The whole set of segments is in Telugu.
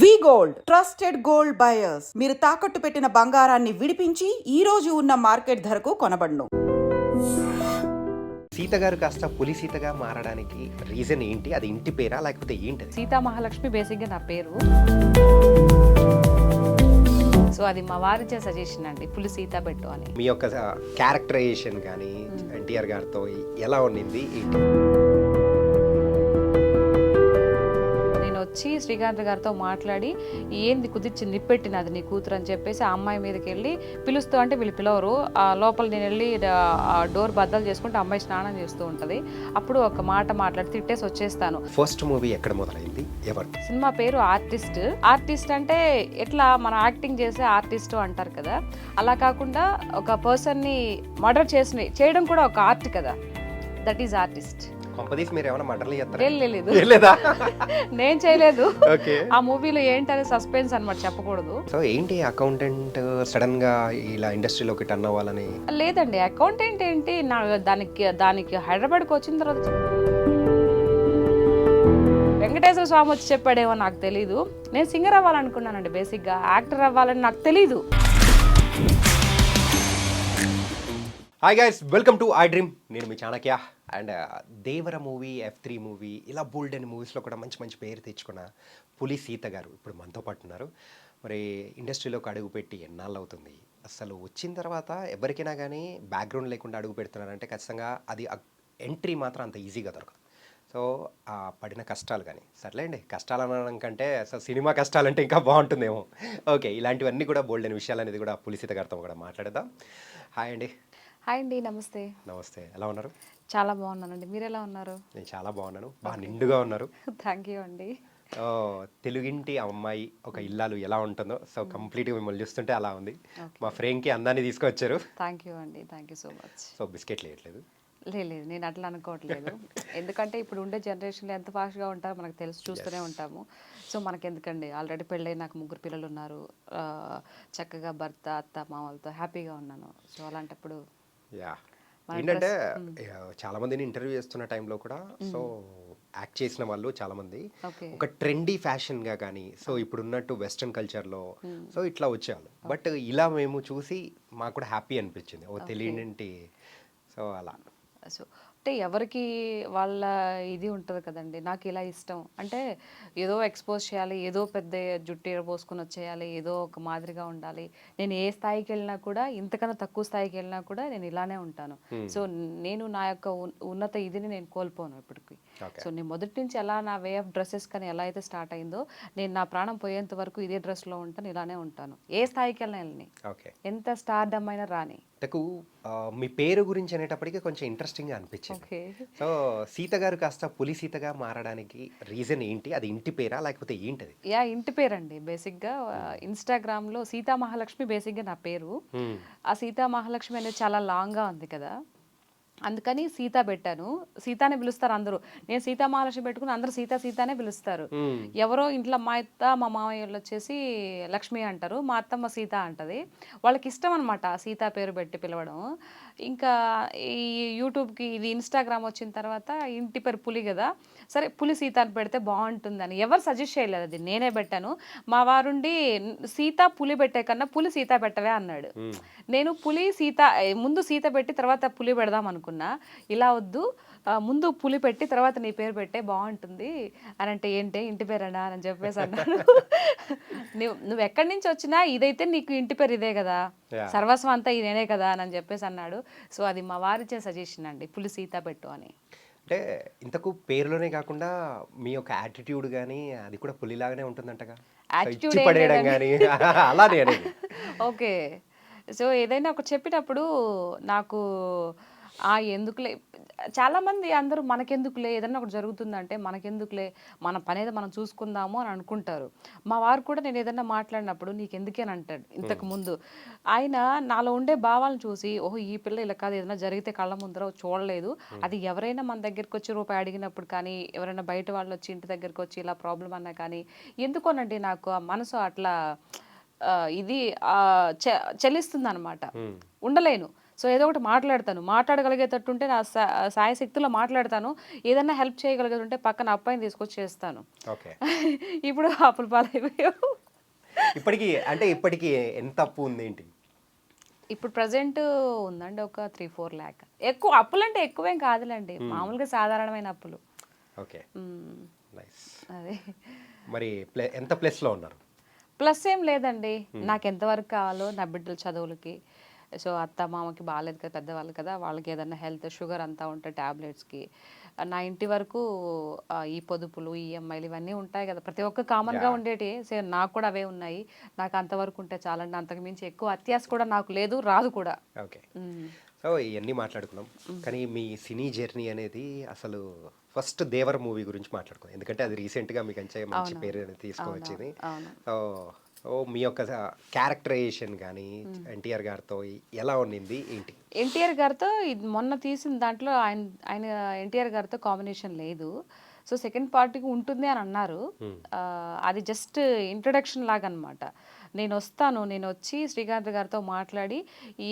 వి గోల్డ్ ట్రస్టెడ్ గోల్డ్ బయర్స్ మీరు తాకట్టు పెట్టిన బంగారాన్ని విడిపించి ఈ రోజు ఉన్న మార్కెట్ ధరకు కొనబడును. సీత గారు కాస్త పులి సీతగా మారడానికి రీజన్ ఏంటి? అది ఇంటి పేరా లేకపోతే ఏంటి? సీతా మహాలక్ష్మి బేసిక్గా నా పేరు. సో అది మా వారిచే సజెషన్ అండి, పులి సీత పెట్టు అని. మీ యొక్క క్యారెక్టరైజేషన్ కానీ ఎన్టీఆర్ గారితో ఎలా ఉన్నింది ఏంటి? నేను వచ్చి శ్రీకాంత్ గారితో మాట్లాడి ఏంది కుదిర్చి నిప్పెట్టినది నీ కూతురు అని చెప్పేసి ఆ అమ్మాయి మీదకి వెళ్ళి పిలుస్తూ అంటే వీళ్ళు పిలవరు. ఆ లోపల నేను వెళ్ళి ఆ డోర్ బద్దలు చేసుకుంటే అమ్మాయి స్నానం చేస్తూ ఉంటుంది. అప్పుడు ఒక మాట మాట్లాడి తిట్టేసి వచ్చేస్తాను. ఫస్ట్ మూవీ ఎక్కడ మొదలైంది? ఎవరు? సినిమా పేరు ఆర్టిస్ట్. ఆర్టిస్ట్ అంటే ఎట్లా మన యాక్టింగ్ చేసే ఆర్టిస్ట్ అంటారు కదా, అలా కాకుండా ఒక పర్సన్ని మర్డర్ చేయడం కూడా ఒక ఆర్ట్ కదా, దట్ ఈజ్ ఆర్టిస్ట్. కొంపదీస్ మీరు ఏమైనా మర్డర్లు చేస్తారా? నేను చేయలేదు. ఓకే. ఆ మూవీలో ఏంటనే సస్పెన్స్ అన్నమాట, చెప్పకూడదు. సో ఏంటి అకౌంటెంట్ సడన్ గా ఇలా ఇండస్ట్రీలోకి టర్న్ అవ్వాలని? లేదండి, అకౌంటెంట్ ఏంటి, నా దానికి హైదరాబాద్కి వచ్చిన తర్వాత వెంకటేశ్వర స్వామి వచ్చి చెప్పాడేమో నాకు తెలీదు. నేను సింగర్ అవ్వాలనుకున్నానండి, బేసిక్గా యాక్టర్ అవ్వాలని నాకు తెలీదు. Hi guys, welcome to I dream. నేను మీ Chanakya. And Devara movie, F3 movie, ఇలా బోల్డ్ అండ్ మూవీస్లో కూడా మంచి మంచి పేరు తెచ్చుకున్న పులి సీత గారు ఇప్పుడు మనతో పాటు ఉన్నారు. మరి ఇండస్ట్రీలోకి అడుగు పెట్టి ఎన్నాళ్ళు అవుతుంది? అసలు వచ్చిన తర్వాత ఎవరికైనా కానీ బ్యాక్గ్రౌండ్ లేకుండా అడుగు పెడుతున్నారంటే ఖచ్చితంగా అది ఎంట్రీ మాత్రం అంత ఈజీగా దొరకదు. సో ఆ పడిన కష్టాలు కానీ, సర్లేండి కష్టాలు అనడం కంటే అసలు సినిమా కష్టాలంటే ఇంకా బాగుంటుందేమో. ఓకే, ఇలాంటివన్నీ కూడా బోల్డ్ అయిన విషయాలు అనేది కూడా పులి సీత గారితో కూడా మాట్లాడదాం. హాయ్ అండి. హాయ్ అండి, నమస్తే. నమస్తే, ఎలా ఉన్నారు? చాలా బాగున్నానండి, మీరు ఎలా ఉన్నారు? నేను చాలా బాగున్నాను, బాగా నిండుగా ఉన్నారు. థ్యాంక్ యూ అండి. తెలుగింటి అమ్మాయి ఒక ఇల్లాలు ఎలా ఉంటుందో సో కంప్లీట్గా మిమ్మల్ని చూస్తుంటే అలా ఉంది. మా ఫ్రెండ్కి అందాన్ని తీసుకొచ్చారు. థ్యాంక్ యూ అండి, thank you so much. So బిస్కెట్లు వేయట్లేదు? లేదు, నేను అట్లా అనుకోవట్లేదు. ఎందుకంటే ఇప్పుడు ఉండే జనరేషన్లో ఎంత ఫాస్ట్గా ఉంటారో మనకు తెలుసు, చూస్తూనే ఉంటాము. సో మనకి ఎందుకండి, ఆల్రెడీ పెళ్ళై నాకు 3 పిల్లలు ఉన్నారు. చక్కగా భర్త, అత్త, మామలతో హ్యాపీగా ఉన్నాను. సో అలాంటప్పుడు యా, ఏంటంటే చాలా మందిని ఇంటర్వ్యూ చేస్తున్న టైంలో కూడా సో యాక్ట్ చేసిన వాళ్ళు చాలా మంది ఒక ట్రెండీ ఫ్యాషన్ గా కానీ సో ఇప్పుడు ఉన్నట్టు వెస్ట్రన్ కల్చర్లో సో ఇట్లా వచ్చేవాళ్ళు. బట్ ఇలా మేము చూసి మాకు కూడా హ్యాపీ అనిపించింది, ఓ తెలియనింటి. సో అలా సో అంటే ఎవరికి వాళ్ళ ఇది ఉంటుంది కదండి. నాకు ఇలా ఇష్టం అంటే ఏదో ఎక్స్పోజ్ చేయాలి, ఏదో పెద్ద జుట్టు పోసుకొని వచ్చేయాలి, ఏదో ఒక మాదిరిగా ఉండాలి. నేను ఏ స్థాయికి వెళ్ళినా కూడా, ఇంతకన్నా తక్కువ స్థాయికి వెళ్ళినా కూడా నేను ఇలానే ఉంటాను. సో నేను నా యొక్క ఉన్నత ఇదిని నేను కోల్పోను ఇప్పటికి. సో నేను మొదటి నుంచి ఎలా నా వే ఆఫ్ డ్రెస్సెస్ కానీ ఎలా అయితే స్టార్ట్ అయిందో, నేను నా ప్రాణం పోయేంత వరకు ఇదే డ్రెస్లో ఉంటాను, ఇలానే ఉంటాను. ఏ స్థాయికి వెళ్ళినా వెళ్ళని, ఎంత స్టార్డమ్ అయినా రాని. మీ పేరు గురించి అనేటప్పటికీ కొంచెం ఇంట్రెస్టింగ్గా అనిపించింది. సో సీత గారు కాస్త పులి సీతగా మారడానికి రీజన్ ఏంటి? అది ఇంటి పేరా లేకపోతే ఏంటది? యా, ఇంటి పేరండి. బేసిక్గా ఇన్స్టాగ్రామ్లో సీతా మహాలక్ష్మి బేసిక్గా నా పేరు. ఆ సీతా మహాలక్ష్మి అనేది చాలా లాంగ్గా ఉంది కదా, అందుకని సీత పెట్టాను. సీతానే పిలుస్తారు అందరూ. నేను సీతా మహాలక్ష్మి పెట్టుకుని అందరూ సీతానే పిలుస్తారు. ఎవరో ఇంట్లో మా అత్త, మా మామయ్య వచ్చేసి లక్ష్మి అంటారు, మా అత్తమ్మ సీత అంటది. వాళ్ళకి ఇష్టం అనమాట సీత పేరు పెట్టి పిలవడం. ఇంకా ఈ యూట్యూబ్కి ఇది ఇన్స్టాగ్రామ్ వచ్చిన తర్వాత ఇంటి పేరు పులి కదా, సరే పులి సీత అని పెడితే బాగుంటుందని ఎవరు సజెస్ట్ చేయలేదు, అది నేనే పెట్టాను. మా వారుండి సీత పులి పెట్టే కన్నా పులి సీత పెట్టవే అన్నాడు. నేను పులి సీత ముందు సీత పెట్టి తర్వాత పులి పెడదాం అనుకున్నా. ఇలా వద్దు, ముందు పులి పెట్టి తర్వాత నీ పేరు పెట్టే బాగుంటుంది అని అంటే, ఏంటి ఇంటి పేరేనా అని చెప్పేసి అన్నాడు. నువ్వు ఎక్కడి నుంచి వచ్చినా ఇదైతే నీకు ఇంటి పేరు ఇదే కదా, సర్వస్వం అంతా ఇదేనే కదా అని చెప్పేసి అన్నాడు. సో అది మా వారిచే సజెషన్ అండి, పులి సీత పెట్టు అని. అంటే ఇంతకు పేరులోనే కాకుండా మీ యొక్క యాటిట్యూడ్ కానీ అది కూడా పులిలాగానే ఉంటుందంటగా, పడేయడం కానీ అలానే అనేది. ఓకే, సో ఏదైనా ఒక చెప్పినప్పుడు నాకు ఎందుకులే, చాలామంది అందరూ మనకెందుకులే, ఏదన్నా ఒకటి జరుగుతుందంటే మనకెందుకులే, మన పని ఏదో మనం చూసుకుందాము అని అనుకుంటారు. మా వారు కూడా నేను ఏదన్నా మాట్లాడినప్పుడు నీకెందుకేని అంటాడు. ఇంతకు ముందు ఆయన నాలో ఉండే భావాలను చూసి, ఓహో ఈ పిల్ల ఇలా కాదు, ఏదైనా జరిగితే కళ్ళ ముందర చూడలేదు, అది ఎవరైనా మన దగ్గరికి వచ్చి రూపాయి అడిగినప్పుడు కానీ, ఎవరైనా బయట వాళ్ళు వచ్చి ఇంటి దగ్గరికి వచ్చి ఇలా ప్రాబ్లం అన్నా కానీ, ఎందుకోనండి నాకు ఆ మనసు అట్లా ఇది చెల్లిస్తుంది అనమాట, ఉండలేను. సో ఏదో ఒకటి మాట్లాడతాను, మాట్లాడగలిగేటట్టుంటే నా సాయశక్తిలో మాట్లాడతాను. ఏదన్నా హెల్ప్ చేయగలిగేటుంటే పక్కన అబ్బాయిని తీసుకొచ్చి చేస్తాను. ఓకే. ఇప్పుడు అప్పుల పాలైపోయావు. ఇప్పటికి ఎంత అప్పు ఉంది ఏంటి? ఇప్పుడు ప్రజెంట్ ఉందండి ఒక 3-4 ల్యాక్. ఎక్కువ అప్పులంటే ఎక్కువేం కాదులేండి, మామూలుగా సాధారణమైన అప్పులు. ఓకే, మ్మ్. నైస్. అదే మరి ఎంత ప్లస్లో ఉన్నారు? ప్లస్ ఏం లేదండి, నాకు ఎంతవరకు కావాలో నా బిడ్డల చదువులకి. సో అత్త మామకి బాగాలేదు కదా, పెద్దవాళ్ళు కదా, వాళ్ళకి ఏదైనా హెల్త్ షుగర్ అంతా ఉంటే ట్యాబ్లెట్స్కి, నా ఇంటి వరకు ఈ పొదుపులు ఈఎంఐలు ఇవన్నీ ఉంటాయి కదా, ప్రతి ఒక్క కామన్గా ఉండేటి. సేమ్ నాకు కూడా అవే ఉన్నాయి. నాకు అంతవరకు ఉంటే చాలండి, అంతకు మించి ఎక్కువ అత్యాశ కూడా నాకు లేదు, రాదు కూడా. ఓకే. సో ఇవన్నీ మాట్లాడుకున్నాం, కానీ మీ సినీ జర్నీ అనేది అసలు ఫస్ట్ దేవర మూవీ గురించి మాట్లాడుకున్నాం, ఎందుకంటే అది రీసెంట్గా మీకు మంచి పేరు అనేది తీసుకువచ్చింది. సో మీ యొక్క క్యారెక్టరైజేషన్ కానీ ఎన్టీఆర్ గారితో ఎలా ఉండింది ఏంటి? ఎన్టీఆర్ గారితో ఇది మొన్న తీసిన దాంట్లో ఆయన ఎన్టీఆర్ గారితో కాంబినేషన్ లేదు. సో సెకండ్ పార్ట్కి ఉంటుంది అని అన్నారు. అది జస్ట్ ఇంట్రడక్షన్ లాగా అనమాట. నేను వచ్చి శ్రీకాంత్ గారితో మాట్లాడి,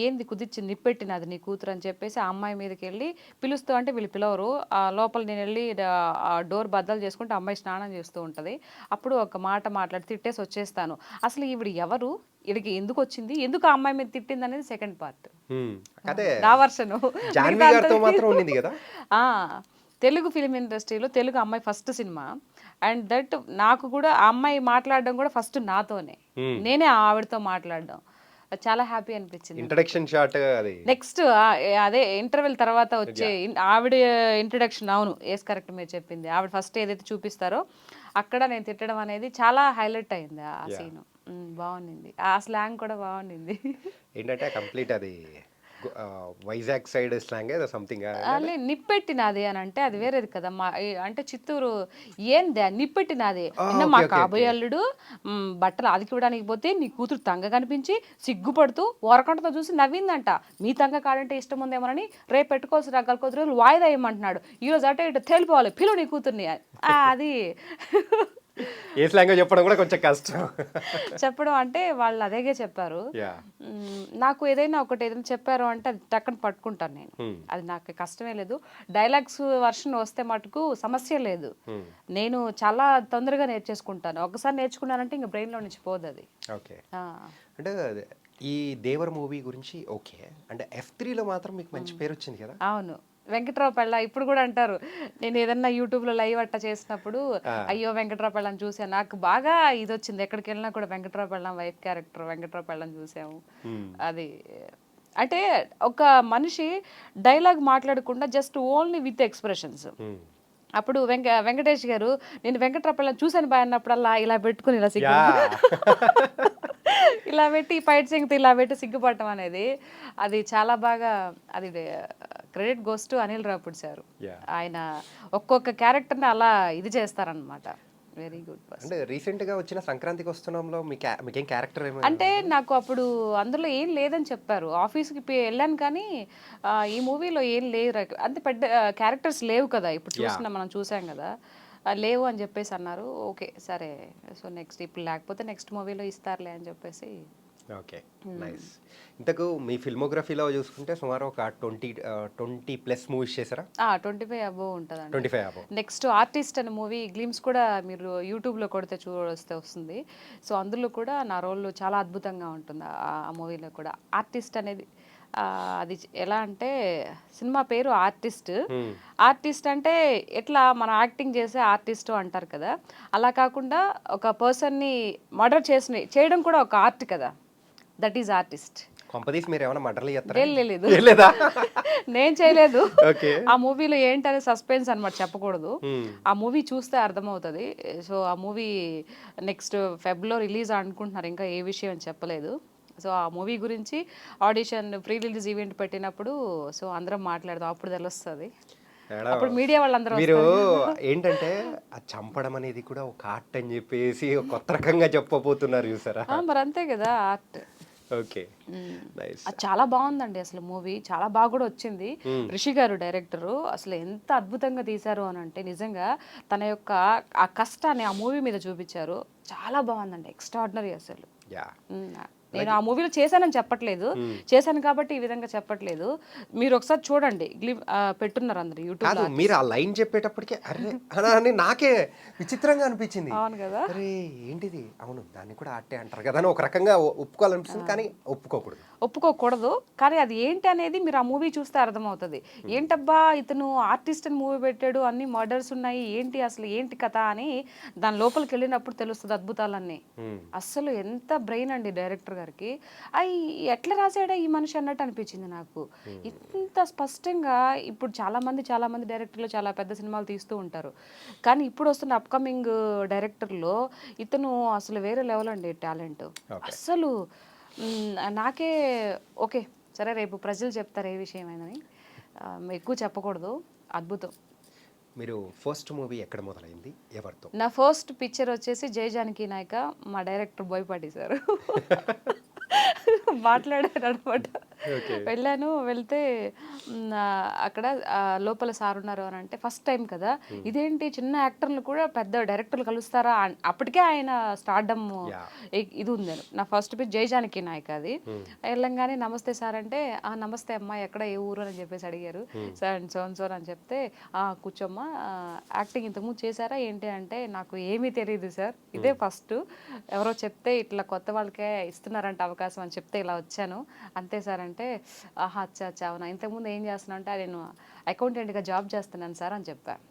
ఏంది కుదిర్చి నిప్పెట్టినది నీ కూతురు అని చెప్పేసి ఆ అమ్మాయి మీదకి వెళ్ళి పిలుస్తూ, అంటే వీళ్ళు పిలవరు, ఆ లోపల నేను వెళ్ళి ఆ డోర్ బద్దలు చేసుకుంటే అమ్మాయి స్నానం చేస్తూ ఉంటుంది. అప్పుడు ఒక మాట మాట్లాడి తిట్టేసి వచ్చేస్తాను. అసలు ఈవిడ ఎవరు, ఇడికి ఎందుకు వచ్చింది, ఎందుకు ఆ అమ్మాయి మీద తిట్టింది అనేది సెకండ్ పార్ట్, నా వర్షను. తెలుగు ఫిలిం ఇండస్ట్రీలో తెలుగు అమ్మాయి ఫస్ట్ సినిమా, అండ్ దట్ నాకు కూడా ఆ అమ్మాయి మాట్లాడడం కూడా ఫస్ట్ నాతోనే, నేనే ఆవిడతో మాట్లాడడం చాలా హ్యాపీ అనిపించింది. ఇంట్రడక్షన్ షాట్ అది నెక్స్ట్ అదే ఇంటర్వెల్ తర్వాత వచ్చే ఆవిడ ఇంట్రడక్షన్. అవును, ఎస్ కరెక్ట్, మీరు చెప్పింది. ఆవిడ ఫస్ట్ ఏదైతే చూపిస్తారో అక్కడ నేను తిట్టడం అనేది చాలా హైలైట్ అయింది ఆ సీన్. బాగుంది, ఆ స్లాంగ్ కూడా బాగుంది. ఏంటంటే కంప్లీట్ అది వైజాగ్ సైడ్ స్లాంగ్ ఏదో సంథింగ్ నిప్పెట్టినది అని అంటే అది వేరేది కదా. అంటే చిత్తూరు ఏంది నిప్పెట్టినది, నిన్న మా కాబోయే అల్లుడు బట్టలు అదికివ్వడానికి పోతే నీ కూతురు తంగ కనిపించి సిగ్గుపడుతూ ఓరకంటతో చూసి నవ్విందంట. మీ తంగ కాడంటే ఇష్టం ఉందేమోనని రేపు పెట్టుకోవాల్సి రకాల కొద్ది రోజులు వాయిదా వేయమంటున్నాడు. ఈరోజు అటు ఇటు తేలిపోవాలి, పిలువు నీ కూతుర్ని. అది ఏ స్లాంగ్ చెప్పడం కూడా కొంచెం కష్టం చెప్పడం, అంటే వాళ్ళు అదేగే చెప్పారు. నాకు ఏదైనా చెప్పారు అంటే అది టక్కన పట్టుకుంటాను నేను, అది నాకు కష్టమే లేదు. డైలాగ్స్ వర్షన్ వస్తే మటుకు సమస్య లేదు, నేను చాలా తొందరగా నేర్చేసుకుంటాను. ఒకసారి నేర్చుకున్నానంటే ఇంకా బ్రెయిన్లో నుంచి పోదు అది. ఓకే, అంటే ఈ దేవర మూవీ గురించి ఓకే, అంటే F3లో మాత్రం మీకు మంచి పేరు వచ్చింది కదా. అవును, వెంకట్రావు పెళ్ళ ఇప్పుడు కూడా అంటారు, నేను ఏదన్నా యూట్యూబ్లో లైవ్ అట్ట చేసినప్పుడు అయ్యో వెంకట్రావు పెళ్ళని చూసాను, నాకు బాగా ఇది వచ్చింది. ఎక్కడికి వెళ్ళినా కూడా వెంకట్రావు పెళ్ళం వైఫ్ క్యారెక్టర్ వెంకట్రావు పెళ్ళని చూసాము. అది అంటే ఒక మనిషి డైలాగ్ మాట్లాడకుండా జస్ట్ ఓన్లీ విత్ ఎక్స్ప్రెషన్స్. అప్పుడు వెంకటేష్ గారు నేను వెంకట్రావు పెళ్ళని చూసాను బాయ్ అన్నప్పుడల్లా ఇలా పెట్టుకుని ఇలా సిగ్గు ఇలా పెట్టి ఫైట్ సింగ్తో ఇలా పెట్టి సిగ్గుపడటం అనేది అది చాలా బాగా, అది credit goes to Anil Ravipudi sir. ఆయన ఒక్కొక్క క్యారెక్టర్ని అలా ఇది చేస్తారనమాట. Very good person. అంటే రీసెంట్గా వచ్చిన సంక్రాంతికి వస్తున్నాంలో మీకేం క్యారెక్టర్ ఏమో అంటే నాకు అప్పుడు అందులో ఏం లేదని చెప్పారు. ఆఫీస్కి వెళ్ళాను కానీ ఈ మూవీలో ఏం లేవు, అంతే పెద్ద క్యారెక్టర్స్ లేవు కదా, ఇప్పుడు మనం చూసాం కదా, లేవు అని చెప్పేసి అన్నారు. ఓకే సరే, సో నెక్స్ట్ ఇప్పుడు లేకపోతే నెక్స్ట్ మూవీలో ఇస్తారులే అని చెప్పేసి. Okay, nice. ఇంతకు మీ ఫిల్మోగ్రఫీలో చూసుకుంటే సుమారు ఒక 20+ మూవీస్ చేశారా? 25 అబోవ్ ఉంటుందండి. 25 అబోవ్. నెక్స్ట్ ఆర్టిస్ట్ అనే మూవీ గ్లిమ్స్ కూడా మీరు యూట్యూబ్లో కొడితే చూడొస్తే వస్తుంది. సో అందులో కూడా నా రోల్ చాలా అద్భుతంగా ఉంటుంది. ఆ మూవీలో కూడా ఆర్టిస్ట్ అనేది అది ఎలా అంటే సినిమా పేరు ఆర్టిస్ట్. ఆర్టిస్ట్ అంటే ఎట్లా మనం యాక్టింగ్ చేసే ఆర్టిస్ట్ అంటారు కదా, అలా కాకుండా ఒక పర్సన్ని మర్డర్ చేయడం కూడా ఒక ఆర్ట్ కదా, దట్ ఈజ్ ఆర్టిస్ట్. కొంపదీస్ మీరు ఏమైనా మర్డర్లు చేస్తారా? లేదు, నేను చేయలేదు. ఆ మూవీలో ఏంటనే సస్పెన్స్ అనమాట, చెప్పకూడదు. ఆ మూవీ చూస్తే అర్థమవుతుంది. సో ఆ మూవీ నెక్స్ట్ ఫెబ్లో రిలీజ్ అనుకుంటున్నారు, ఇంకా ఏ విషయం అని చెప్పలేదు. సో ఆ మూవీ గురించి ఆడిషన్ ప్రీ రిలీజ్ ఈవెంట్ పెట్టినప్పుడు సో అందరం మాట్లాడదాం, అప్పుడు తెలుస్తుంది. అప్పుడు మీడియా వాళ్ళందరూ మీరు ఏంటంటే ఆ చంపడం అనేది కూడా ఒక ఆర్ట్ అని చెప్పేసి కొత్త రకంగా చెప్పబోతున్నారు చూసారా. మరి అంతే కదా ఆర్ట్. Okay, nice. చాలా బాగుందండి అసలు మూవీ, చాలా బాగా కూడా వచ్చింది. రిషి గారు డైరెక్టరు అసలు ఎంత అద్భుతంగా తీశారు అని అంటే నిజంగా తన యొక్క ఆ కష్టాన్ని ఆ మూవీ మీద చూపించారు. చాలా బాగుందండి, ఎక్స్ట్రాడినరీ అసలు. నేను ఆ మూవీలో చేశానని చెప్పట్లేదు, చేశాను కాబట్టి ఈ విధంగా చెప్పట్లేదు. మీరు ఒకసారి చూడండి, పెట్టున్నారు అందరు యూట్యూబ్. కాదు, మీరు ఆ లైన్ చెప్పేటప్పటికే అరే అని నాకే విచిత్రంగా అనిపించింది. అవును కదా. అరే ఏంటిది, అవును దాన్ని కూడా ఆర్టే అంటారు కదా అని ఒక రకంగా ఒప్పుకోవాలనిపిస్తుంది, కానీ ఒప్పుకోకూడదు. కానీ అది ఏంటి అనేది మీరు ఆ మూవీ చూస్తే అర్థమవుతుంది. ఏంటబ్బా ఇతను ఆర్టిస్ట్ అని మూవీ పెట్టాడు, అన్ని మర్డర్స్ ఉన్నాయి, ఏంటి అసలు ఏంటి కథ అని దాని లోపలికి వెళ్ళినప్పుడు తెలుస్తుంది అద్భుతాలన్నీ. అస్సలు ఎంత బ్రెయిన్ అండి డైరెక్టర్ గారికి. అవి ఎట్లా రాశాడా ఈ మనిషి అన్నట్టు అనిపించింది నాకు. ఇంత స్పష్టంగా ఇప్పుడు చాలా మంది డైరెక్టర్లు చాలా పెద్ద సినిమాలు తీస్తూ ఉంటారు, కానీ ఇప్పుడు వస్తున్న అప్కమింగ్ డైరెక్టర్లో ఇతను అసలు వేరే లెవెల్ అండి టాలెంట్. అస్సలు నాకే ఓకే సరే, రేపు ప్రజలు చెప్తారు ఏ విషయమైందని, ఎక్కువ చెప్పకూడదు. అద్భుతం. మీరు ఫస్ట్ మూవీ ఎక్కడ మొదలైంది, ఎవరితో? నా ఫస్ట్ పిక్చర్ వచ్చేసి జై జానకి నాయక, మా డైరెక్టర్ బోయపాటి సార్ మాట్లాడారు అనమాట. వెళ్ళాను, వెళ్తే అక్కడ లోపల సార్ ఉన్నారు అని అంటే ఫస్ట్ టైం కదా, ఇదేంటి చిన్న యాక్టర్లు కూడా పెద్ద డైరెక్టర్లు కలుస్తారా, అప్పటికే ఆయన స్టార్డమ్ ఇది ఉంది. నా ఫస్ట్ పిచ్ జై జానకి నాయక. అది వెళ్ళంగానే నమస్తే సార్ అంటే, నమస్తే అమ్మా, ఎక్కడ ఏ ఊరు అని చెప్పేసి అడిగారు. సార్ సోన్ అని చెప్తే, కూర్చోమ్మా, యాక్టింగ్ ఇంతకుముందు చేశారా ఏంటి అంటే, నాకు ఏమీ తెలియదు సార్, ఇదే ఫస్ట్, ఎవరో చెప్తే ఇట్లా కొత్త వాళ్ళకే ఇస్తున్నారంట అవకాశం అని చెప్తే ఇలా వచ్చాను అంతే సార్ అంటే, అచ్చా అవునా, ఇంతకుముందు ఏం చేస్తున్నా అంటే, నేను అకౌంటెంట్గా జాబ్ చేస్తున్నాను సార్ అని చెప్పాను.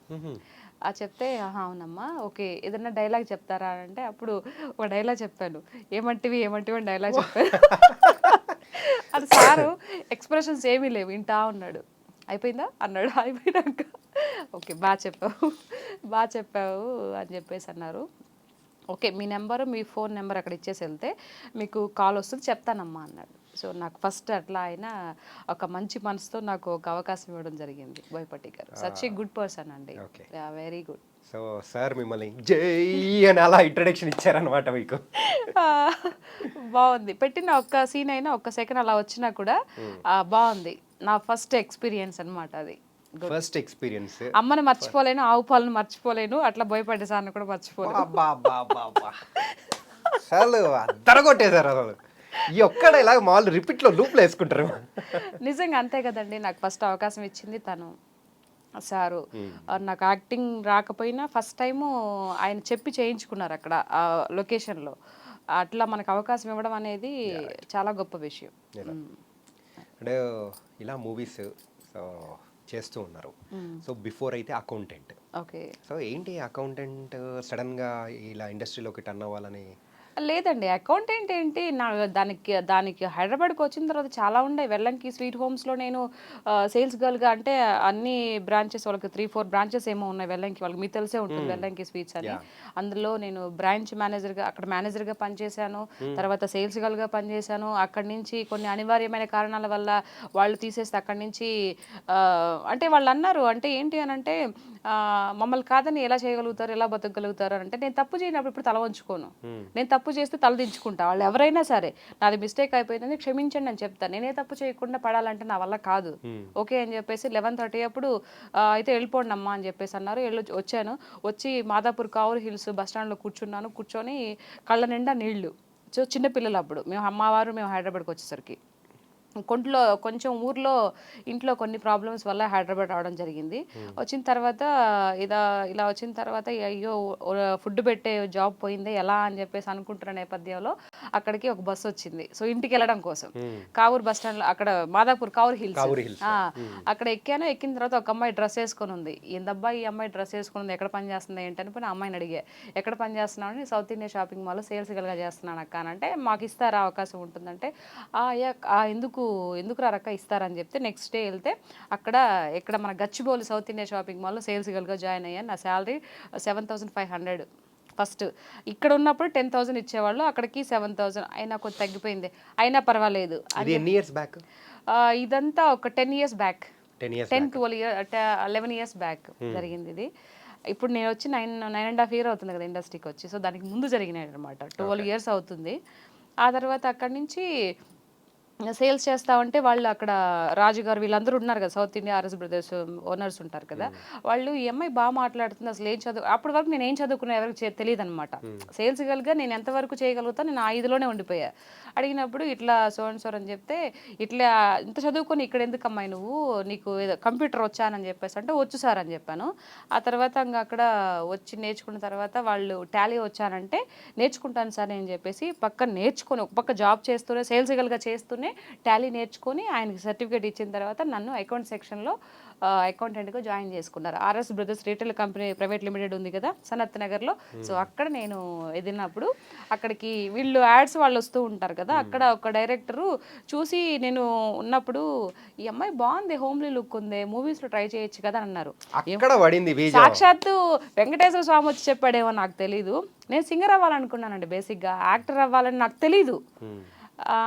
చెప్తే అవునమ్మా, ఓకే ఏదన్నా డైలాగ్ చెప్తారా అంటే, అప్పుడు ఒక డైలాగ్ చెప్పాను, ఏమంటివి అని డైలాగ్ చెప్పాను. అది సారు ఎక్స్ప్రెషన్స్ ఏమీ లేవు, వింటా ఉన్నాడు. అయిపోయిందా అన్నాడు. అయిపోయినాక ఓకే బాగా చెప్పావు అని చెప్పేసి అన్నారు. ఓకే మీ నెంబరు, మీ ఫోన్ నెంబర్ అక్కడ ఇచ్చేసి వెళ్తే మీకు కాల్ వస్తుంది, చెప్తానమ్మా అన్నాడు. సో నాకు ఫస్ట్ అట్లా ఆయన ఒక మంచి మనసుతో నాకు ఒక అవకాశం ఇవ్వడం జరిగింది బోయపాటి గారు. సచ్ ఏ గుడ్ పర్సన్ అండి, వెరీ గుడ్. సో సార్ మిమ్మల్ని జై అని అలా ఇంట్రడక్షన్ ఇచ్చారనమాట మీకు. బాగుంది, పెట్టిన ఒక్క సీన్ అయినా ఒక్క సెకండ్ అలా వచ్చినా కూడా బాగుంది. నా ఫస్ట్ ఎక్స్పీరియన్స్ అనమాట అది. First experience. అమ్మని మర్చిపోలేను, ఆవు పాలను మర్చిపోలేను, అట్లా బోయపాటి సార్ని కూడా మర్చిపోలేను. అసలు అద్దరగొట్టేశారు అసలు. ఈ ఒక్కడ ఇలా మామూలు రిపీట్లో లూప్లో వేసుకుంటారు. నిజంగా అంతే కదండి, నాకు ఫస్ట్ అవకాశం ఇచ్చింది తను సారు. నాకు యాక్టింగ్ రాకపోయినా ఫస్ట్ టైము ఆయన చెప్పి చేయించుకున్నారు అక్కడ ఆ లొకేషన్లో. అట్లా మనకు అవకాశం ఇవ్వడం అనేది చాలా గొప్ప విషయం. అంటే ఇలా మూవీస్ సో చేస్తూ ఉన్నారు. సో బిఫోర్ అయితే అకౌంటెంట్. ఓకే. సో ఏంటి అకౌంటెంట్ సడన్గా ఇలా ఇండస్ట్రీలోకి టర్న్ అవ్వాలని? లేదండి, అకౌంటెంట్ ఏంటి, నా దానికి హైదరాబాద్కి వచ్చిన తర్వాత చాలా ఉండే. వెల్లంకి స్వీట్ హోమ్స్లో నేను సేల్స్ గర్ల్గా, అంటే అన్ని బ్రాంచెస్, వాళ్ళకి 3-4 బ్రాంచెస్ ఏమో ఉన్నాయి వెల్లంకి, వాళ్ళకి మీకు తెలిసే ఉంటుంది వెల్లంకి స్వీట్స్ అని. అందులో నేను బ్రాంచ్ మేనేజర్గా, అక్కడ మేనేజర్గా పనిచేశాను, తర్వాత సేల్స్ గర్ల్గా పనిచేశాను. అక్కడి నుంచి కొన్ని అనివార్యమైన కారణాల వల్ల వాళ్ళు తీసేస్తే అక్కడి నుంచి అంటే వాళ్ళు అన్నారు, అంటే ఏంటి అని అంటే, మమ్మల్ని కాదని ఎలా చేయగలుగుతారు, ఎలా బతకగలుగుతారు అని అంటే, నేను తప్పు చేయనప్పుడు ఇప్పుడు తల వంచుకోను, నేను తప్పు చేస్తే తలదించుకుంటా. వాళ్ళు ఎవరైనా సరే నాది మిస్టేక్ అయిపోయిందని క్షమించండి అని చెప్తాను. నేనే తప్పు చేయకుండా పడాలంటే నా వల్ల కాదు. ఓకే అని చెప్పేసి 11:30 అప్పుడు అయితే వెళ్ళిపోండి అమ్మా అని చెప్పేసి అన్నారు. వచ్చాను, వచ్చి మాదాపూర్ కావూరు హిల్స్ బస్ స్టాండ్లో కూర్చున్నాను. కూర్చొని కళ్ళ నిండా నీళ్లు. సో చిన్నపిల్లలు అప్పుడు, మేము అమ్మవారు మేము హైదరాబాద్కి వచ్చేసరికి కొంచెం ఊర్లో ఇంట్లో కొన్ని ప్రాబ్లమ్స్ వల్ల హైదరాబాద్ రావడం జరిగింది. వచ్చిన తర్వాత ఇలా వచ్చిన తర్వాత అయ్యో ఫుడ్ పెట్టే జాబ్ పోయిందే ఎలా అని చెప్పేసి అనుకుంటున్న నేపథ్యంలో అక్కడికి ఒక బస్సు వచ్చింది. సో ఇంటికి వెళ్ళడం కోసం కావూరు బస్ స్టాండ్లో, అక్కడ మాదాపూర్ కావూరు హిల్స్ అక్కడ ఎక్కాను. ఎక్కిన తర్వాత ఒక అమ్మాయి డ్రెస్ వేసుకొని ఉంది. ఏందబ్బా ఈ అమ్మాయి డ్రెస్ వేసుకుని ఉంది, ఎక్కడ పని చేస్తుంది ఏంటని పోయి అమ్మాయిని అడిగా, ఎక్కడ పని చేస్తున్నావు అని. సౌత్ ఇండియా షాపింగ్ మాల్లో సేల్స్ గర్ల్గా చేస్తున్నాను అక్క అని అంటే, మాకు ఇస్తారా అవకాశం ఉంటుందంటే, ఎందుకు రారక్క ఇస్తారని చెప్తే, నెక్స్ట్ డే వెళ్తే ఇక్కడ మన గచ్చిబౌలి సౌత్ ఇండియా షాపింగ్ మాల్లో సేల్స్ గర్ల్గా జాయిన్ అయ్యాను. నా శాలరీ 7,500 ఫస్ట్. ఇక్కడ ఉన్నప్పుడు 10,000 ఇచ్చేవాళ్ళు, అక్కడికి 7,000 అయినా కొంచెం తగ్గిపోయింది, అయినా పర్వాలేదు. ఇదంతా ఒక 10 years బ్యాక్, 11 years బ్యాక్ జరిగింది ఇది. ఇప్పుడు నేను వచ్చి 9.5 years అవుతుంది కదా ఇండస్ట్రీకి వచ్చి. సో దానికి ముందు జరిగినాయి అనమాట, 12 years అవుతుంది. ఆ తర్వాత అక్కడి నుంచి సేల్స్ చేస్తామంటే వాళ్ళు అక్కడ రాజు గారు వీళ్ళందరూ ఉన్నారు కదా, south India RS brothers owners ఉంటారు కదా, వాళ్ళు ఈ అమ్మాయి బాగా మాట్లాడుతుంది, అసలు ఏం చదువు, అప్పటి వరకు నేను ఏం చదువుకున్నా ఎవరికి తెలియదు అనమాట. సేల్స్ గల్గా నేను ఎంతవరకు చేయగలుగుతా, నేను ఆ ఇదిలోనే ఉండిపోయా. అడిగినప్పుడు ఇట్లా సోర్ అని చెప్తే, ఇట్లా ఇంత చదువుకొని ఇక్కడ ఎందుకు అమ్మాయి నువ్వు, నీకు ఏదో కంప్యూటర్ వచ్చానని చెప్పేసి అంటే వచ్చు సార్ అని చెప్పాను. ఆ తర్వాత ఇంకా అక్కడ వచ్చి నేర్చుకున్న తర్వాత వాళ్ళు టాలీ వచ్చానంటే నేర్చుకుంటాను సార్ అని చెప్పేసి పక్క నేర్చుకొని ఒక పక్క జాబ్ చేస్తూనే సేల్స్ గల్గా చేస్తూనే టాలీ నేర్చుకొని ఆయనకి సర్టిఫికేట్ ఇచ్చిన తర్వాత నన్ను అకౌంట్ సెక్షన్లో అకౌంటెంట్గా జాయిన్ చేసుకున్నారు. RS brothers retail company private limited ఉంది కదా సనత్ నగర్లో. సో అక్కడ నేను ఎదిరినప్పుడు అక్కడికి వీళ్ళు యాడ్స్ వాళ్ళు వస్తూ ఉంటారు కదా, అక్కడ ఒక డైరెక్టరు చూసి నేను ఉన్నప్పుడు ఈ అమ్మాయి బాగుంది, హోమ్లీ లుక్ ఉంది, మూవీస్లో ట్రై చేయొచ్చు కదా అని అన్నారు. అక్కడ పడింది బీజం. సాక్షాత్తు వెంకటేశ్వర స్వామి వచ్చి చెప్పాడేమో నాకు తెలీదు. నేను సింగర్ అవ్వాలనుకున్నానండి, బేసిక్గా యాక్టర్ అవ్వాలని నాకు తెలీదు.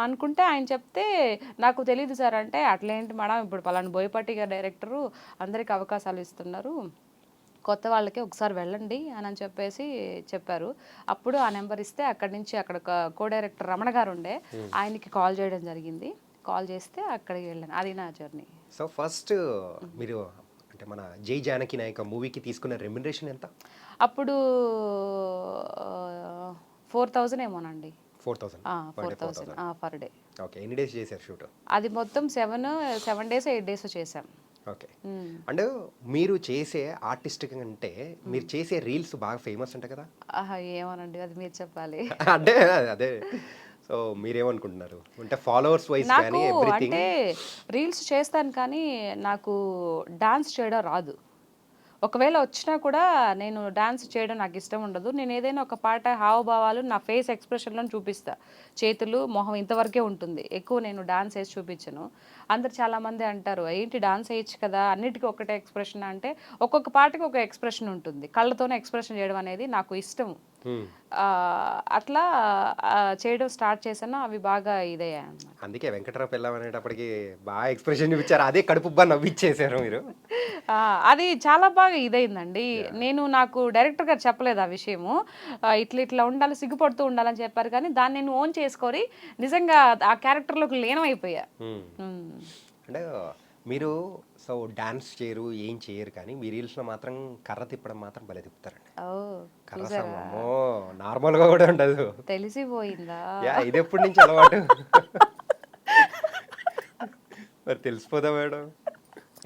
అనుకుంటే ఆయన చెప్తే నాకు తెలీదు సార్ అంటే, అట్లేంటి మేడం ఇప్పుడు పలానా బోయపాటి గారు డైరెక్టరు అందరికి అవకాశాలు ఇస్తున్నారు, కొత్త వాళ్ళకి ఒకసారి వెళ్ళండి అని చెప్పేసి చెప్పారు. అప్పుడు ఆ నెంబర్ ఇస్తే అక్కడి నుంచి అక్కడ కో డైరెక్టర్ రమణ గారు ఉండే, ఆయనకి కాల్ చేయడం జరిగింది. కాల్ చేస్తే అక్కడికి వెళ్ళాను. అది నా జర్నీ. సో ఫస్ట్ మీరు అంటే మన జై జానకి నాయక మూవీకి తీసుకున్న రెమ్యునరేషన్ ఎంత? అప్పుడు 4,000 ఏమోనండి. 4,000 పర్ డే. ఓకే, ఎన్ని డేస్ చేశారు షూట్? అది మొత్తం 7 డేస్ 8 డేస్ చేసాం. ఓకే, అంటే మీరు చేసే ఆర్టిస్ట్ అంటే మీరు చేసే రీల్స్ బాగా ఫేమస్ అంట కదా? ఏమోనండి, అది మీరు చెప్పాలి. అంటే అదే, సో మీరేమనుకుంటున్నారు అంటే ఫాలోవర్స్ వైస్ కానీ ఎవ్రీథింగ్? అంటే రీల్స్ చేస్తాను కానీ నాకు డాన్స్ చేయడం రాదు. ఒకవేళ వచ్చినా కూడా నేను డాన్స్ చేయడం నాకు ఇష్టం ఉండదు. నేను ఏదైనా ఒక పాట హావభావాలు నా ఫేస్ ఎక్స్ప్రెషన్లో చూపిస్తా. చేతులు మొహం ఇంతవరకే ఉంటుంది, ఎక్కువ నేను డాన్స్ వేసి చూపించను. అందరు చాలామంది అంటారు ఏంటి డాన్స్ వేయచ్చు కదా, అన్నిటికీ ఒకటే ఎక్స్ప్రెషన్ అంటే, ఒక్కొక్క పాటకి ఒక ఎక్స్ప్రెషన్ ఉంటుంది. కళ్ళతోనే ఎక్స్ప్రెషన్ చేయడం అనేది నాకు ఇష్టం. అట్లా చేయడం స్టార్ట్ చేశాను, అవి బాగా ఇదయ్యాయి అన్నమాట. అందుకే వెంకటరావు పెళ్ళాం అనేటప్పటికి బాగా ఎక్స్ప్రెషన్ చూపించారు, అదే కడుపుబ్బా నవ్విచ్చేసారు మీరు. అది చాలా బాగా ఇదైందండి. నాకు డైరెక్టర్ గారు చెప్పలేదు ఆ విషయము, ఇట్లా ఉండాలి, సిగ్గుపడుతూ ఉండాలని చెప్పారు. కానీ దాన్ని నేను ఓన్ చేసుకొని నిజంగా ఆ క్యారెక్టర్లోకి లీనమైపోయా. అంటే మీరు సో డాన్స్ చేయరు, ఏం చేయరు, కానీ మీ రీల్స్లో మాత్రం కర్ర తిప్పడం మాత్రం భలే తిప్పుతారండి. కర్ర సమో నార్మల్గా కూడా ఉండదు. తెలిసిపోయిందా? ఇది ఎప్పటి నుంచి అలవాటు? మరి తెలిసిపోదా మేడం?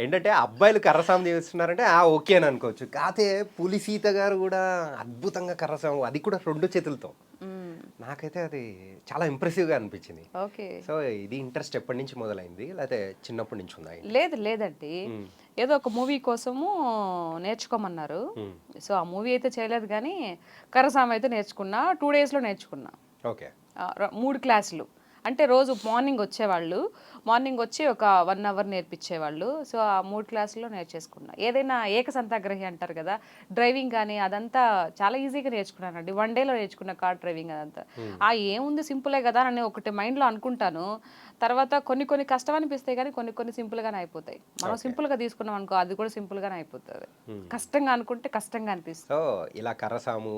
ఏంటంటే అబ్బాయిలు కర్రసాము చేస్తున్నారంటే ఓకే అని అనుకోవచ్చు, కాకపోతే పులి సీత గారు కూడా అద్భుతంగా కర్రసాము, అది కూడా 2 చేతులతో. నాకైతే అది చాలా ఇంప్రెసివ్గా అనిపించింది. ఓకే, సో ఇది ఇంట్రెస్ట్ ఎప్పటి నుంచి మొదలైంది, లేకపోతే చిన్నప్పటి నుంచి ఉందా? లేదండి, ఏదో ఒక మూవీ కోసము నేర్చుకోమన్నారు. సో ఆ మూవీ అయితే చేయలేదు కానీ కర్రసామ అయితే నేర్చుకున్నా. 2 డేస్లో నేర్చుకున్నా. ఓకే, 3 క్లాసులు. అంటే రోజు మార్నింగ్ వచ్చేవాళ్ళు, మార్నింగ్ వచ్చి ఒక 1 అవర్ నేర్పించేవాళ్ళు. సో ఆ 3 క్లాసుల్లో నేర్చేసుకున్నా. ఏదైనా ఏకసంతాగ్రహి అంటారు కదా, డ్రైవింగ్ కానీ అదంతా చాలా ఈజీగా నేర్చుకున్నానండి. 1 డేలో నేర్చుకున్న కార్ డ్రైవింగ్ అదంతా. ఏముంది సింపులే కదా అని ఒకటి మైండ్లో అనుకుంటాను. తర్వాత కొన్ని కష్టం అనిపిస్తాయి కానీ కొన్ని సింపుల్గానే అయిపోతాయి. మనం సింపుల్గా తీసుకున్నాం అనుకో, అది కూడా సింపుల్గానే అయిపోతుంది. కష్టంగా అనుకుంటే కష్టంగా అనిపిస్తుంది. సో ఇలా కర్రసాము,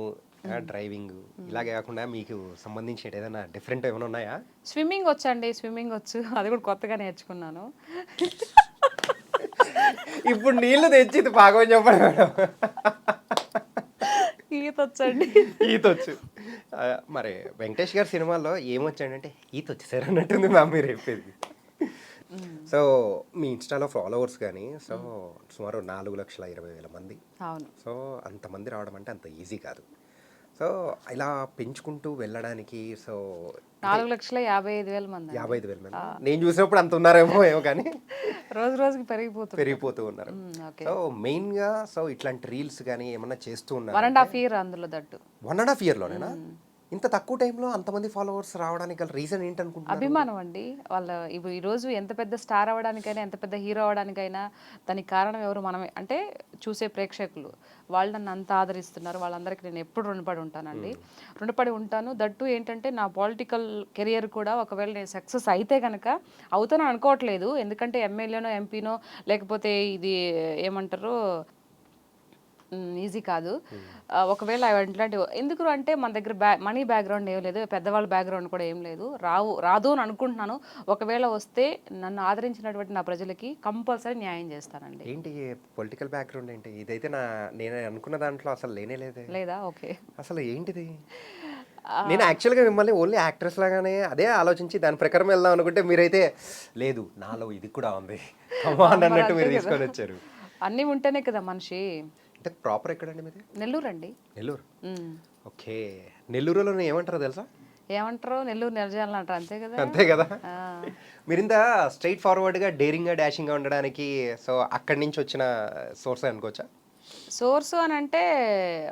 డ్రైవింగ్ ఇలా కాకుండా మీకు సంబంధించిన ఏదైనా డిఫరెంట్ ఏమైనా ఉన్నాయా? స్విమ్మింగ్ వచ్చండి, స్విమ్మింగ్ వచ్చు, అది కూడా కొత్తగా నేర్చుకున్నాను. ఇప్పుడు నీళ్లు తెచ్చి బాగా చెప్పండి మేడం. ఈత వచ్చండి. ఈత వచ్చు. మరి వెంకటేష్ గారి సినిమాల్లో ఏమొచ్చాడంటే ఈత వచ్చేసారు అన్నట్టుంది మ్యామ్ మీరు చెప్పేది. సో మీ ఇన్స్టాలో ఫాలోవర్స్ కానీ సో సుమారు 4,20,000 మంది. అవును. సో అంతమంది రావడం అంటే అంత ఈజీ కాదు. సో ఇలా పెంచుకుంటూ వెళ్ళడానికి సో 4,55,000 మంది. 55,000 మంది నేను చూసినప్పుడు అంత ఉన్నారేమో కానీ రోజుకి పెరిగిపోతూ ఉన్నారు. సో మెయిన్గా సో ఇట్లాంటి రీల్స్ కానీ ఏమన్నా చేస్తూ ఉన్నారు? 1.5 year అందులో దట్టు. 1.5 yearలోనేనా ఇంత తక్కువ టైంలో అంతమంది ఫాలోవర్స్ రావడానికి గల రీజన్ ఏంటనుకుంటున్నారు? అభిమానం అండి. ఇప్పుడు ఈరోజు ఎంత పెద్ద స్టార్ అవ్వడానికైనా, ఎంత పెద్ద హీరో అవ్వడానికైనా దానికి కారణం ఎవరు? మనమే. అంటే చూసే ప్రేక్షకులు వాళ్ళు నన్ను అంత ఆదరిస్తున్నారు, వాళ్ళందరికీ నేను ఎప్పుడు రుణపడి ఉంటాను. దట్టు ఏంటంటే నా పొలిటికల్ కెరియర్ కూడా ఒకవేళ నేను సక్సెస్ అయితే కనుక, అవుతాను అనుకోవట్లేదు, ఎందుకంటే ఎమ్మెల్యేనో ఎంపీనో లేకపోతే ఇది ఏమంటారు ఈజీ కాదు. ఒకవేళ ఇట్లాంటి ఎందుకు అంటే మన దగ్గర మనీ బ్యాక్గ్రౌండ్ ఏం లేదు, పెద్దవాళ్ళ బ్యాక్గ్రౌండ్ కూడా ఏం లేదు, రాదు అని అనుకుంటున్నాను. ఒకవేళ వస్తే నన్ను ఆదరించినటువంటి నా ప్రజలకి కంపల్సరీ న్యాయం చేస్తానండి. ఏంటి పొలిటికల్ బ్యాక్గ్రౌండ్ ఏంటి? ఇదైతే నేను అనుకున్న దాంట్లో అసలు లేనే లేదే. లేదా? ఓకే. అసలు ఏంటిది? నేను యాక్చువల్గా మిమ్మల్ని ఓన్లీ యాక్ట్రెస్ లాగానే అదే ఆలోచించి దాని ప్రకారం వెళ్దాం అనుకుంటే మీరైతే లేదు నాలో ఇది కూడా ఉంది అన్నట్టు మీరు తీసుకొని వచ్చారు. అన్నీ ఉంటేనే కదా మనిషి. అంటే ప్రాపర్ ఎక్కడండి మీది? నెల్లూరు అండి. నెల్లూరు. ఓకే. నెల్లూరులో ఏమంటారో తెలుసా? ఏమంటారు? నెల్లూరు నిర్జాలను అంటారు, అంతే కదా. అంతే కదా. మీరింత స్ట్రైట్ ఫార్వర్డ్గా డేరింగ్గా డాషింగ్గా ఉండడానికి సో అక్కడి నుంచి వచ్చిన సోర్స్ అనుకోవచ్చా? సోర్సు అని అంటే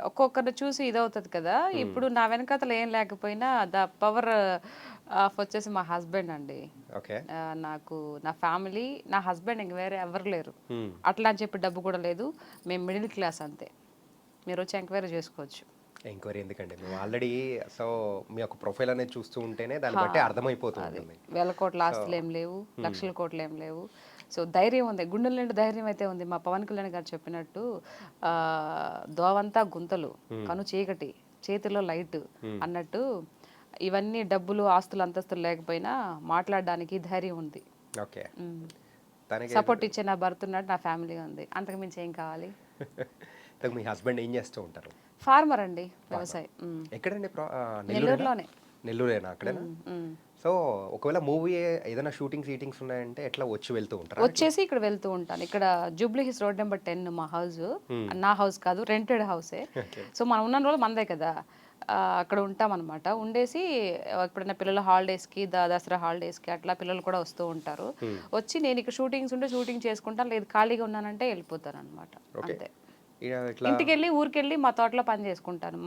ఒక్కొక్కరిని చూసి ఇదవుతుంది కదా. ఇప్పుడు నా వెనకాతలు ఏం లేకపోయినా ద పవర్ ఆఫ్ వచ్చేసి మా హస్బెండ్ అండి. ఓకే. నాకు నా ఫ్యామిలీ, నా హస్బెండ్ ఇంక వేరే ఎవరు లేరు. అట్లా అని చెప్పి డబ్బు కూడా లేదు. మేము మిడిల్ క్లాస్ అంతే. మీరు వచ్చి ఎంక్వైరీ చేసుకోవచ్చు. ఎంక్వైరీ ఎందుకండి, మేము ఆల్రెడీ సో మీ యొక్క ప్రొఫైల్ అనేది చూస్తూ ఉంటేనే దాన్ని బట్టి అర్థమైపోతుంది. వేల కోట్ల ఆస్తులు ఏం లేవు, లక్షల కోట్లు ఏం లేవు. సో ధైర్యం ఉంది, గుండెల నిండు ధైర్యం అయితే ఉంది. మా పవన్ కళ్యాణ్ గారు చెప్పినట్టు దోవంతా గుంతలు, కను చీకటి, చేతిలో లైట్ అన్నట్టు ఇవన్నీ డబ్బులు ఆస్తులు అంతస్తులు లేకపోయినా మాట్లాడడానికి ధైర్యం ఉంది. ఓకే. సపోర్ట్ ఇచ్చే నా భర్త ఉన్నాడు, నా ఫ్యామిలీ ఉంది, అంతకు మించి ఏం కావాలి. మీ హస్బెండ్ ఏం చేస్తూ ఉంటారు? ఫార్మర్ అండి, వ్యవసాయం. ఎక్కడండి? నెల్లూరులోనే. నెల్లూరేనా? అక్కడేనా? సో ఒకవేళ మూవీ ఏదైనా షూటింగ్స్ ఉన్నాయంటే ఎట్లా వచ్చి వెళ్తూ ఉంటారు? వచ్చేసి ఇక్కడ వెళ్తూ ఉంటాను. ఇక్కడ జూబ్లీ హిల్స్ రోడ్ నెంబర్ 10 మా హౌస్. నా హౌస్ కాదు, రెంటెడ్ హౌసే. సో మనం ఉన్న రోజులు మనదే కదా, అక్కడ ఉంటామన్నమాట. ఉండేసి ఎప్పుడైనా పిల్లల హాలిడేస్కి, దసరా హాలిడేస్కి అట్లా పిల్లలు కూడా వస్తూ ఉంటారు. వచ్చి నేను ఇక్కడ షూటింగ్స్ ఉంటే షూటింగ్ చేసుకుంటాను, లేదు ఖాళీగా ఉన్నానంటే వెళ్ళిపోతాను అనమాట. అంతే. ఇంటికి వెళ్ళి ఊరికెళ్ళి మా తోటలో పని చేసుకుంటాను.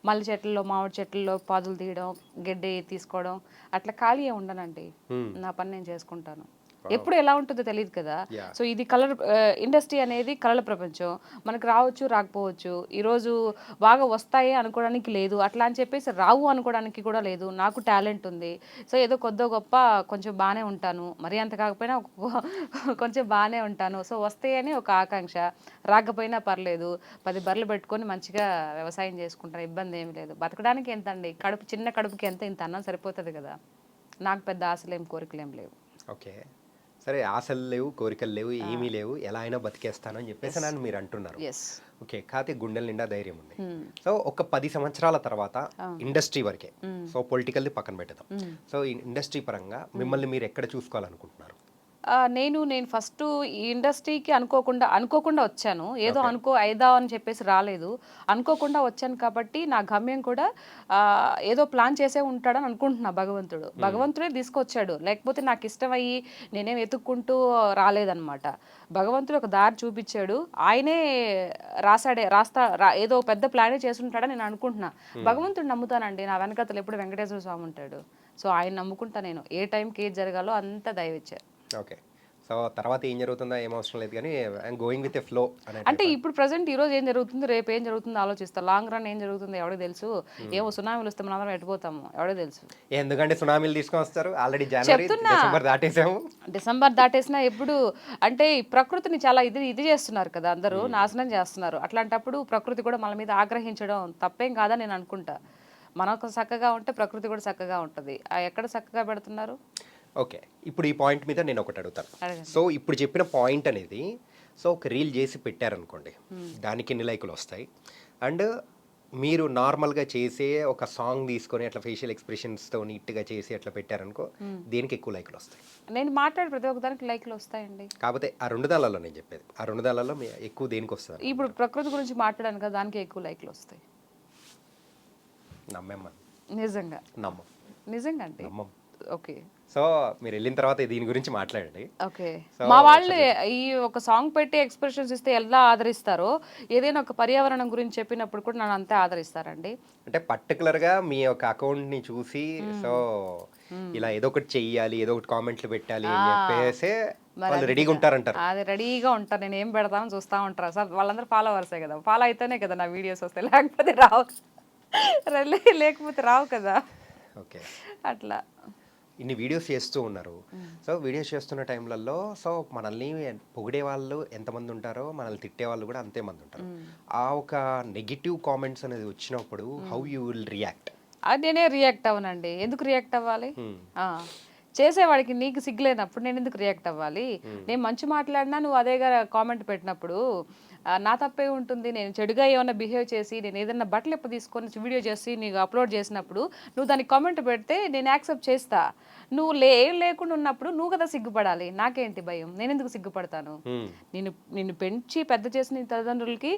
మల్లి చెట్లలో, మామిడి చెట్లలో పాదులు తీయడం, గడ్డి తీసుకోవడం, అట్లా ఖాళీ ఉండనండి. నా పని నేను చేసుకుంటాను. ఎప్పుడు ఎలా ఉంటుందో తెలియదు కదా. సో ఇది కలర్ ఇండస్ట్రీ అనేది కళల ప్రపంచం. మనకు రావచ్చు, రాకపోవచ్చు. ఈరోజు బాగా వస్తాయి అనుకోవడానికి లేదు, అట్లా అని చెప్పేసి రావు అనుకోవడానికి కూడా లేదు. నాకు టాలెంట్ ఉంది. సో ఏదో కొద్దో గొప్ప కొంచెం బాగానే ఉంటాను, మరీ అంత కాకపోయినా కొంచెం బాగానే ఉంటాను. సో వస్తాయని ఒక ఆకాంక్ష, రాకపోయినా పర్లేదు, 10 బర్రెలు పెట్టుకొని మంచిగా వ్యవసాయం చేసుకుంటాను, ఇబ్బంది ఏమి లేదు. బతకడానికి ఎంత అండి, చిన్న కడుపుకి ఇంత అన్నం సరిపోతుంది కదా. నాకు పెద్ద ఆశలేం కోరికలేం లేవు. ఓకే. సరే, ఆశలు లేవు, కోరికలు లేవు, ఏమీ లేవు, ఎలా అయినా బతికేస్తాను అని చెప్పేసి నన్ను మీరు అంటున్నారు. ఓకే. కాకపోతే గుండెల నిండా ధైర్యం ఉంది. సో ఒక 10 సంవత్సరాల తర్వాత ఇండస్ట్రీ వరకే, సో పొలిటికల్ని పక్కన పెడదాం. సో ఇండస్ట్రీ పరంగా మిమ్మల్ని మీరు ఎక్కడ చూసుకోవాలనుకుంటున్నారు? నేను ఫస్ట్ ఈ ఇండస్ట్రీకి అనుకోకుండా వచ్చాను. ఏదో అయిదా అని చెప్పేసి రాలేదు, అనుకోకుండా వచ్చాను. కాబట్టి నా గమ్యం కూడా ఏదో ప్లాన్ చేసే ఉంటాడని అనుకుంటున్నా. భగవంతుడే తీసుకొచ్చాడు, లేకపోతే నాకు ఇష్టమయ్యి నేనేం వెతుక్కుంటూ రాలేదన్నమాట. భగవంతుడు ఒక దారి చూపించాడు, ఆయనే ఏదో పెద్ద ప్లానే చేసుంటాడని నేను అనుకుంటున్నా. భగవంతుడు నమ్ముతానండి, నా వెనకతలు ఎప్పుడు వెంకటేశ్వర స్వామి ఉంటాడు. సో ఆయన నమ్ముకుంటా నేను. ఏ టైంకి ఏది జరగాలో అంతా దయవిచ్చారు. ఓకే. సో తర్వాత ఏం జరుగుతుందో ఏం అవసరం లేదు, కానీ I'm going with a flow అంటే ఇప్పుడు ప్రజెంట్ ఈ రోజు ఏం జరుగుతుంది, రేపు ఏం జరుగుతుందో ఆలోచిస్తా. లాంగ్ రన్ ఏం జరుగుతుందో ఎవరికి తెలుసు. ఏమో సునామీలు వస్తే మనం ఎట్టిపోతాము ఎవరికి తెలుసు. ఎందుకంటే సునామీలు తీసుకొని వస్తారు, ఆల్రెడీ డిసెంబర్ దాటేసాము. డిసెంబర్ దాటేసినా ఎప్పుడు అంటే ప్రకృతిని చాలా ఇది చేస్తున్నారు కదా, అందరూ నాశనం చేస్తున్నారు. అట్లాంటప్పుడు ప్రకృతి కూడా మన మీద ఆగ్రహించడం తప్పేం కాదని నేను అనుకుంటా. మనకు చక్కగా ఉంటే ప్రకృతి కూడా చక్కగా ఉంటుంది. ఎక్కడ చక్కగా పెడుతున్నారు? ఓకే. ఇప్పుడు ఈ పాయింట్ మీద నేను ఒకటి అడుగుతాను. సో ఇప్పుడు చెప్పిన పాయింట్ అనేది, సో ఒక రీల్ చేసి పెట్టారనుకోండి, దానికి ఎన్ని లైకులు వస్తాయి? అండ్ మీరు నార్మల్గా చేసే ఒక సాంగ్ తీసుకొని అట్లా ఫేషియల్ ఎక్స్ప్రెషన్స్తో నీట్గా చేసి అట్లా పెట్టారనుకో, దేనికి ఎక్కువ లైకులు వస్తాయి? నేను మాట్లాడే ప్రతి ఒక్కదానికి లైకులు వస్తాయండి. కాకపోతే ఆ 2 దాలలో నేను చెప్పేది, ఆ 2 దాలలో ఎక్కువ దేనికి వస్తుంది? ఇప్పుడు ప్రకృతి గురించి మాట్లాడాను కదా, దానికి ఎక్కువ లైకులు వస్తాయి. నమ్మమ్మా? నిజంగా నమ్మం. నిజంగా అండి. నమ్మం. ఓకే. సో మీరు వెళ్ళిన తర్వాత దీని గురించి మాట్లాడండి. ఓకే. మా వాళ్ళు ఈ ఒక సాంగ్ పెట్టి ఎక్స్ప్రెషన్స్ ఇస్తే ఎలా ఆదరిస్తారో, ఏదైనా ఒక పర్యావరణం గురించి చెప్పినప్పుడు కూడా నన్ను అంతే ఆదరిస్తారండి. అంటే పర్టికులర్గా మీ యొక్క అకౌంట్ని చూసి సో ఇలా ఏదో ఒకటి చెయ్యాలి, ఏదో ఒకటి కామెంట్లు పెట్టాలి అని చెప్పేసి వాళ్ళు రెడీగా ఉంటారంటారు. అది రెడీగా ఉంటారు, నేను ఏం పెడతానో చూస్తూ ఉంటారు. సార్ వాళ్ళందరూ ఫాలోవర్సే కదా, ఫాలో అయితేనే కదా నా వీడియోస్ వస్తాయి, లేకపోతే రావు కదా. ఓకే. అట్లా. ఇన్ని వీడియోస్ చేస్తూ ఉన్నారు. సో వీడియోస్ చేస్తున్న టైంలలో సో మనల్ని పొగిడే వాళ్ళు ఎంతమంది ఉంటారో మనల్ని తిట్టే వాళ్ళు కూడా అంతే మంది ఉంటారు. ఆ ఒక నెగిటివ్ కామెంట్స్ అనేది వచ్చినప్పుడు హౌ యూ విల్ రియాక్ట్? అది నేనే రియాక్ట్ అవ్వనండి. ఎందుకు రియాక్ట్ అవ్వాలి? ఆ, చేసేవాడికి నీకు సిగ్గులేనప్పుడు నేను ఎందుకు రియాక్ట్ అవ్వాలి? నేను మంచి మాట్లాడినా నువ్వు అదేగా కామెంట్ పెట్టినప్పుడు నా తప్పే ఉంటుంది. నేను చెడుగా ఏమైనా బిహేవ్ చేసి నేను ఏదైనా బట్టలు ఎప్పుడు తీసుకొని వీడియో చేసి నీకు అప్లోడ్ చేసినప్పుడు నువ్వు దానికి కామెంట్ పెడితే నేను యాక్సెప్ట్ చేస్తా. నువ్వు ఏం లేకుండా ఉన్నప్పుడు నువ్వు కదా సిగ్గుపడాలి. నాకేంటి భయం? నేను ఎందుకు సిగ్గుపడతాను? నిన్ను పెంచి పెద్ద చేసిన నీ తల్లిదండ్రులకి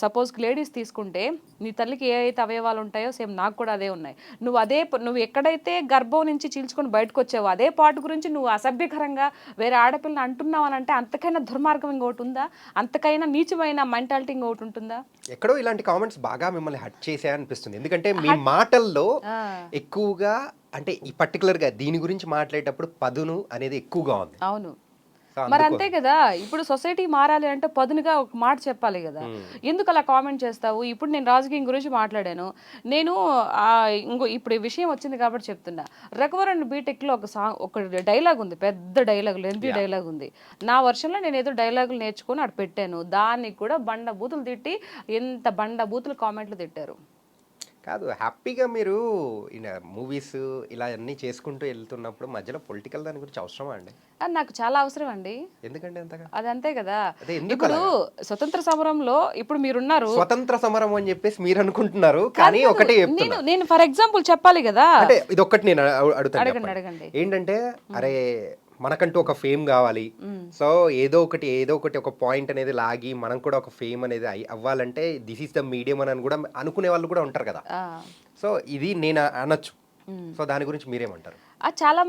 సపోజ్ లేడీస్ తీసుకుంటే నీ తల్లికి ఏ అయితే అవయవాలు ఉంటాయో సేమ్ నాకు కూడా అదే ఉన్నాయి. నువ్వు ఎక్కడైతే గర్భం నుంచి చీల్చుకొని బయటకు వచ్చావో అదే పాటు గురించి నువ్వు అసభ్యకరంగా వేరే ఆడపిల్లని అంటున్నావు అని అంటే అంతకైనా దుర్మార్గం ఇంకోటి ఉందా? అంతకైనా నీచమైన మెంటాలిటీ ఇంకోటి ఉంటుందా? ఎక్కడో ఇలాంటి కామెంట్స్ బాగా మిమ్మల్ని హట్ చేసాయనిపిస్తుంది. ఎందుకంటే మీ మాటల్లో ఎక్కువగా అంటే ఈ పర్టికులర్గా దీని గురించి మాట్లాడేటప్పుడు పదును అనేది ఎక్కువగా ఉంది. అవును, మరి అంతే కదా. ఇప్పుడు సొసైటీ మారాలి అంటే పదునుగా ఒక మాట చెప్పాలి కదా. ఎందుకు అలా కామెంట్ చేస్తావు? ఇప్పుడు నేను రాజకీయం గురించి మాట్లాడాను. నేను ఇప్పుడు ఈ విషయం వచ్చింది కాబట్టి చెప్తున్నా. రఘువరన్ బీటెక్లో ఒక డైలాగ్ ఉంది, పెద్ద డైలాగ్, లెంతీ డైలాగ్ ఉంది. నా వర్షంలో నేను ఏదో డైలాగులు నేర్చుకుని అక్కడ పెట్టాను. దానికి కూడా బండ బూతులు తిట్టి ఎంత బండ బూతులు కామెంట్లు తిట్టారు. కాదు, హ్యాపీగా మీరు మూవీస్ ఇలా అన్నీ చేసుకుంటూ వెళ్తున్నప్పుడు మధ్యలో పొలిటికల్ దాని గురించి అవసరమా అండి? అది నాకు చాలా అవసరం అండి. ఎందుకంటే అంతగా అది అంతే కదా. ఇప్పుడు స్వతంత్ర సమరంలో ఇప్పుడు మీరున్నారు, స్వతంత్ర సమరం అని చెప్పేసి మీరు అనుకుంటున్నారు, కానీ ఒకటి నేను ఫర్ ఎగ్జాంపుల్ చెప్పాలి కదా. అంటే ఇది ఒక్కటి నేను అడుగుతాను. అడగండి. ఏంటంటే అరే మనకంటూ ఒక ఫేమ్ కావాలి. సో ఏదో ఒకటి ఒక పాయింట్ అనేది లాగి మనం కూడా ఒక ఫేమ్ అనేది అవ్వాలంటే దిస్ ఈస్ ద మీడియం అని కూడా అనుకునే వాళ్ళు కూడా ఉంటారు కదా. సో ఇది నేను అనొచ్చు. సో దాని గురించి మీరేమంటారు? చాలా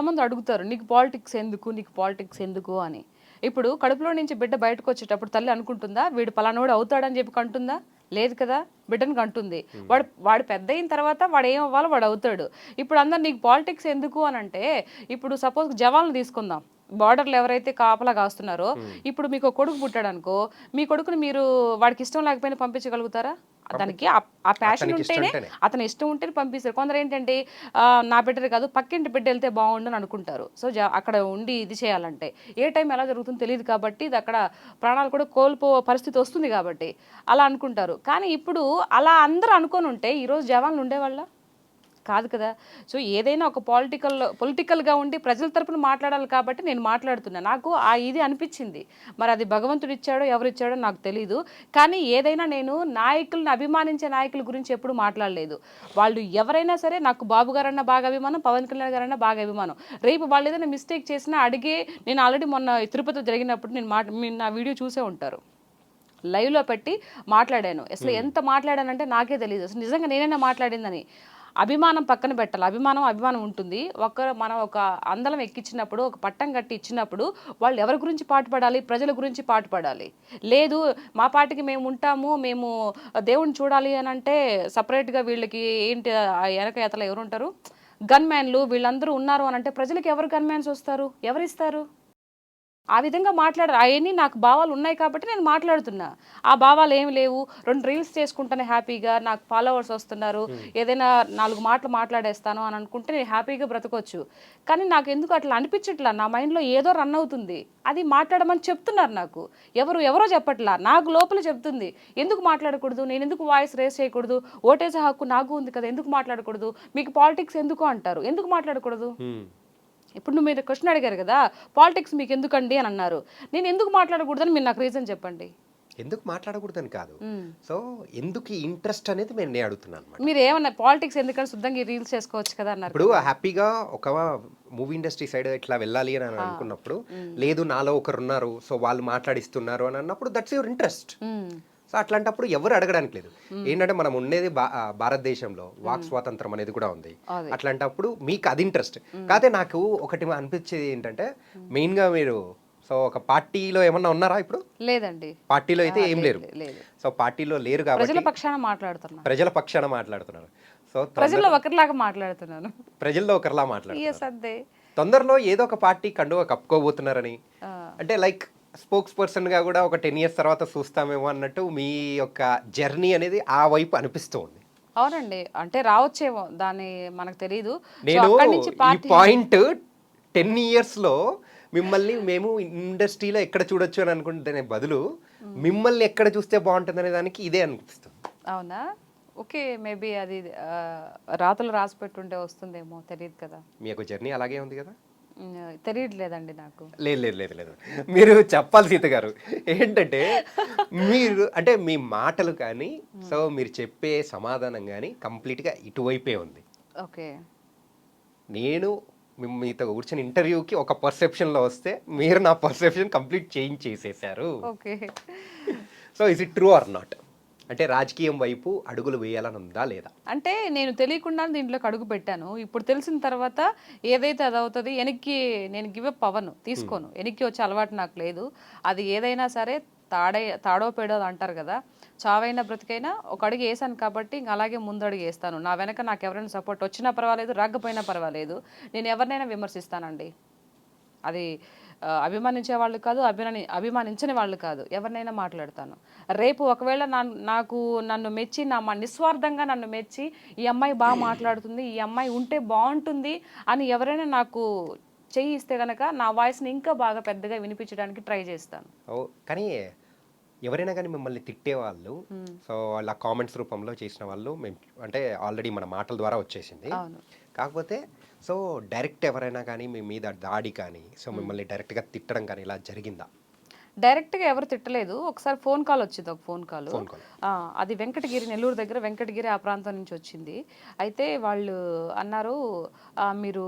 మంది అడుగుతారు, నీకు పాలిటిక్స్ ఎందుకు అని. ఇప్పుడు కడుపులో నుంచి బిడ్డ బయటకు వచ్చేటప్పుడు తల్లి అనుకుంటుందా వీడు పలానోడు అవుతాడని చెప్పి కంటుందా? లేదు కదా, బిడ్డను కంటుంది. వాడు పెద్ద అయిన తర్వాత వాడు ఏం అవ్వాలో వాడు అవుతాడు. ఇప్పుడు అందరు నీకు పాలిటిక్స్ ఎందుకు అని అంటే, ఇప్పుడు సపోజ్ జవాన్లు తీసుకుందాం, బార్డర్లు ఎవరైతే కాపలా కాస్తున్నారో, ఇప్పుడు మీకు కొడుకు పుట్టాడు అనుకో, మీ కొడుకుని మీరు వాడికి ఇష్టం లేకపోయినా పంపించగలుగుతారా? దానికి ఆ ప్యాషన్ ఉంటేనే, అతని ఇష్టం ఉంటేనే పంపిస్తారు. కొందరు ఏంటంటే నా బిడ్డ కాదు పక్కింటి బిడ్డ వెళ్తే బాగుండని అనుకుంటారు. సో అక్కడ ఉండి ఇది చేయాలంటే ఏ టైం ఎలా జరుగుతుందో తెలియదు కాబట్టి ఇది అక్కడ ప్రాణాలు కూడా పరిస్థితి వస్తుంది కాబట్టి అలా అనుకుంటారు. కానీ ఇప్పుడు అలా అందరూ అనుకొని ఉంటే ఈరోజు జవాన్లు ఉండేవాళ్ళ కాదు కదా. సో ఏదైనా ఒక పొలిటికల్గా ఉండి ప్రజల తరపున మాట్లాడాలి కాబట్టి నేను మాట్లాడుతున్నా. నాకు ఇది అనిపించింది. మరి అది భగవంతుడు ఇచ్చాడో ఎవరిచ్చాడో నాకు తెలీదు. కానీ ఏదైనా నేను నాయకులను అభిమానించే నాయకుల గురించి ఎప్పుడు మాట్లాడలేదు. వాళ్ళు ఎవరైనా సరే నాకు బాబు గారన్నా బాగా అభిమానం, పవన్ కళ్యాణ్ గారన్నా బాగా అభిమానం. రేపు వాళ్ళు ఏదైనా మిస్టేక్ చేసినా అడిగే, నేను ఆల్రెడీ మొన్న తిరుపతి జరిగినప్పుడు మీరు నా వీడియో చూసే ఉంటారు, లైవ్లో పెట్టి మాట్లాడాను. అసలు ఎంత మాట్లాడానంటే నాకే తెలియదు అసలు నిజంగా నేనైనా మాట్లాడిందని. అభిమానం పక్కన పెట్టాలి. అభిమానం ఉంటుంది. మనం ఒక అందలం ఎక్కించినప్పుడు, ఒక పట్టం కట్టి ఇచ్చినప్పుడు వాళ్ళు ఎవరి గురించి పాటుపడాలి? ప్రజల గురించి పాటుపడాలి. లేదు మా పార్టీకి మేము ఉంటాము, మేము దేవుణ్ణి చూడాలి అని అంటే సపరేట్గా వీళ్ళకి ఏంటి వెనక ఎతల ఎవరు ఉంటారు? గన్ మ్యాన్లు వీళ్ళందరూ ఉన్నారు అని అంటే ప్రజలకు ఎవరు గన్ మ్యాన్స్ వస్తారు? ఎవరిస్తారు? ఆ విధంగా మాట్లాడారు. అవన్నీ నాకు భావాలు ఉన్నాయి కాబట్టి నేను మాట్లాడుతున్నా. ఆ భావాలు ఏమి లేవు, 2 రీల్స్ చేసుకుంటానే హ్యాపీగా నాకు ఫాలోవర్స్ వస్తున్నారు, ఏదైనా 4 మాటలు మాట్లాడేస్తాను అని అనుకుంటే నేను హ్యాపీగా బ్రతకొచ్చు. కానీ నాకు ఎందుకు అట్లా అనిపించట్లా. నా మైండ్లో ఏదో రన్ అవుతుంది. అది మాట్లాడమని చెప్తున్నారు నాకు. ఎవరో చెప్పట్లా, నాకు లోపల చెప్తుంది. ఎందుకు మాట్లాడకూడదు? నేను ఎందుకు వాయిస్ రేస్ చేయకూడదు? ఓటేసే హక్కు నాకు ఉంది కదా, ఎందుకు మాట్లాడకూడదు? మీకు పాలిటిక్స్ ఎందుకు అంటారు, ఎందుకు మాట్లాడకూడదు? ఇప్పుడు మీరు క్వశ్చన్ అడిగారు కదా, పాలిటిక్స్ మీకు ఎందుకండి అని అన్నారు. నేను ఎందుకు మాట్లాడకూడదని మీరు నాకు రీజన్ చెప్పండి. ఎందుకు మాట్లాడకూడదని కాదు, సో ఎందుకు ఇంట్రెస్ట్ అనేది నేను అడుగుతున్నాను. మీరు ఏమన్నా పాలిటిక్స్ ఎందుకని శుద్ధంగా రీల్స్ చేసుకోవచ్చు కదా అన్నారు. ఇప్పుడు హ్యాపీగా ఒక మూవీ ఇండస్ట్రీ సైడ్ ఇట్లా వెళ్ళాలి అని అనుకున్నప్పుడు, లేదు నాలో ఒకరు ఉన్నారు సో వాళ్ళు మాట్లాడిస్తున్నారు అని అన్నప్పుడు దట్స్ యువర్ ఇంట్రెస్ట్. సో అట్లాంటప్పుడు ఎవరు అడగడానికి లేదు. ఏంటంటే మనం ఉండేది భారతదేశంలో వాక్ స్వాతంత్రం అనేది కూడా ఉంది. అట్లాంటప్పుడు మీకు అది ఇంట్రెస్ట్ కాదే. నాకు ఒకటి అనిపించేది ఏంటంటే, మెయిన్గా మీరు సో ఒక పార్టీలో ఏమన్నా ఉన్నారా ఇప్పుడు? లేదండి, పార్టీలో అయితే ఏం లేరు. సో పార్టీలో లేరు కాబట్టి ప్రజల పక్షాన మాట్లాడుతున్నారు. సో ప్రజల్లో ఒకరిలాగా మాట్లాడుతున్నాను, ప్రజల్లో ఒకరిలా మాట్లాడుతున్నారు. తొందరలో ఏదో ఒక పార్టీ కండువా కప్పుకోబోతున్నారని, అంటే లైక్ స్పోక్స్ పర్సన్గా కూడా ఒక 10 years తర్వాత చూస్తామేమో అన్నట్టు మీ యొక్క జర్నీ అనేది ఆ వైపు అనిపిస్తూ ఉంది. అవునండి. అంటే రావచ్చేమో దాన్ని మనకు తెలీదు. సో, నేను అక్కడి నుంచి ఈ పార్టీ పాయింట్ 10 ఇయర్స్‌లో మిమ్మల్ని మేము ఇండస్ట్రీలో ఎక్కడ చూడొచ్చు అని అనుకుంటే బదులు మిమ్మల్ని ఎక్కడ చూస్తే బాగుంటుందనే దానికి ఇదే అనిపిస్తుంది. అవునా? ఓకే. మేబీ అది రాతలు రాసి పెట్టుంటే వస్తుందేమో తెలీదు కదా! మీ యొక్క జర్నీ అలాగే ఉంది కదా. తెలియట్లేదండి నాకు. లేదు లేదు లేదు లేదు, మీరు చెప్పాలి సీత గారు. ఏంటంటే మీరు అంటే మీ మాటలు కానీ సో మీరు చెప్పే సమాధానం కానీ కంప్లీట్గా ఇటువైపే ఉంది. ఓకే. నేను మీతో కూర్చొని ఇంటర్వ్యూకి ఒక పర్సెప్షన్లో వస్తే మీరు నా పర్సెప్షన్ కంప్లీట్ చేంజ్ చేసేసారు. Okay. So is it true or not? అంటే రాజకీయం వైపు అడుగులు వేయాలని ఉందా లేదా? అంటే నేను తెలియకుండానే దీంట్లోకి అడుగు పెట్టాను. ఇప్పుడు తెలిసిన తర్వాత ఏదైతే అదవుతది. ఎనక్కి నేను గివ్ అప్ అవ్వను. తీసుకోను. ఎనక్కి వచ్చే అలవాటు నాకు లేదు. అది ఏదైనా సరే తాడో పేడో అంటారు కదా! చావైనా బ్రతికైనా ఒక అడుగు ఏసాను కాబట్టి ఇంక అలాగే ముందడుగు ఏస్తాను. నా వెనక నాకు ఎవరైనా సపోర్ట్ వచ్చినా పర్వాలేదు, రాకపోయినా పర్వాలేదు. నేను ఎవరినైనా విమర్శిస్తానండి. అది అభిమానించే వాళ్ళు కాదు, అభిమానించని వాళ్ళు కాదు. ఎవరినైనా మాట్లాడతాను. రేపు ఒకవేళ నన్ను మెచ్చి నిస్వార్థంగా నన్ను మెచ్చి ఈ అమ్మాయి బాగా మాట్లాడుతుంది, ఈ అమ్మాయి ఉంటే బాగుంటుంది అని ఎవరైనా నాకు చెయ్యి ఇస్తే గనక నా వాయిస్ని ఇంకా బాగా పెద్దగా వినిపించడానికి ట్రై చేస్తాను. కానీ ఎవరైనా కానీ మిమ్మల్ని తిట్టేవాళ్ళు సో వాళ్ళ కామెంట్స్ రూపంలో చేసిన వాళ్ళు మేము అంటే ఆల్రెడీ మన మాటల ద్వారా వచ్చేసింది. అవును. కాకపోతే సో డైరెక్ట్ ఎవరైనా కానీ మీ మీద దాడి కానీ సో మిమ్మల్ని డైరెక్ట్గా తిట్టడం కానీ ఇలా జరిగిందా? డైరెక్ట్గా ఎవరు తిట్టలేదు. ఒకసారి ఫోన్ కాల్ వచ్చింది. ఒక ఫోన్ కాల్. ఫోన్ కాల్ అది వెంకటగిరి, నెల్లూరు దగ్గర వెంకటగిరి ఆ ప్రాంతం నుంచి వచ్చింది. అయితే వాళ్ళు అన్నారు, మీరు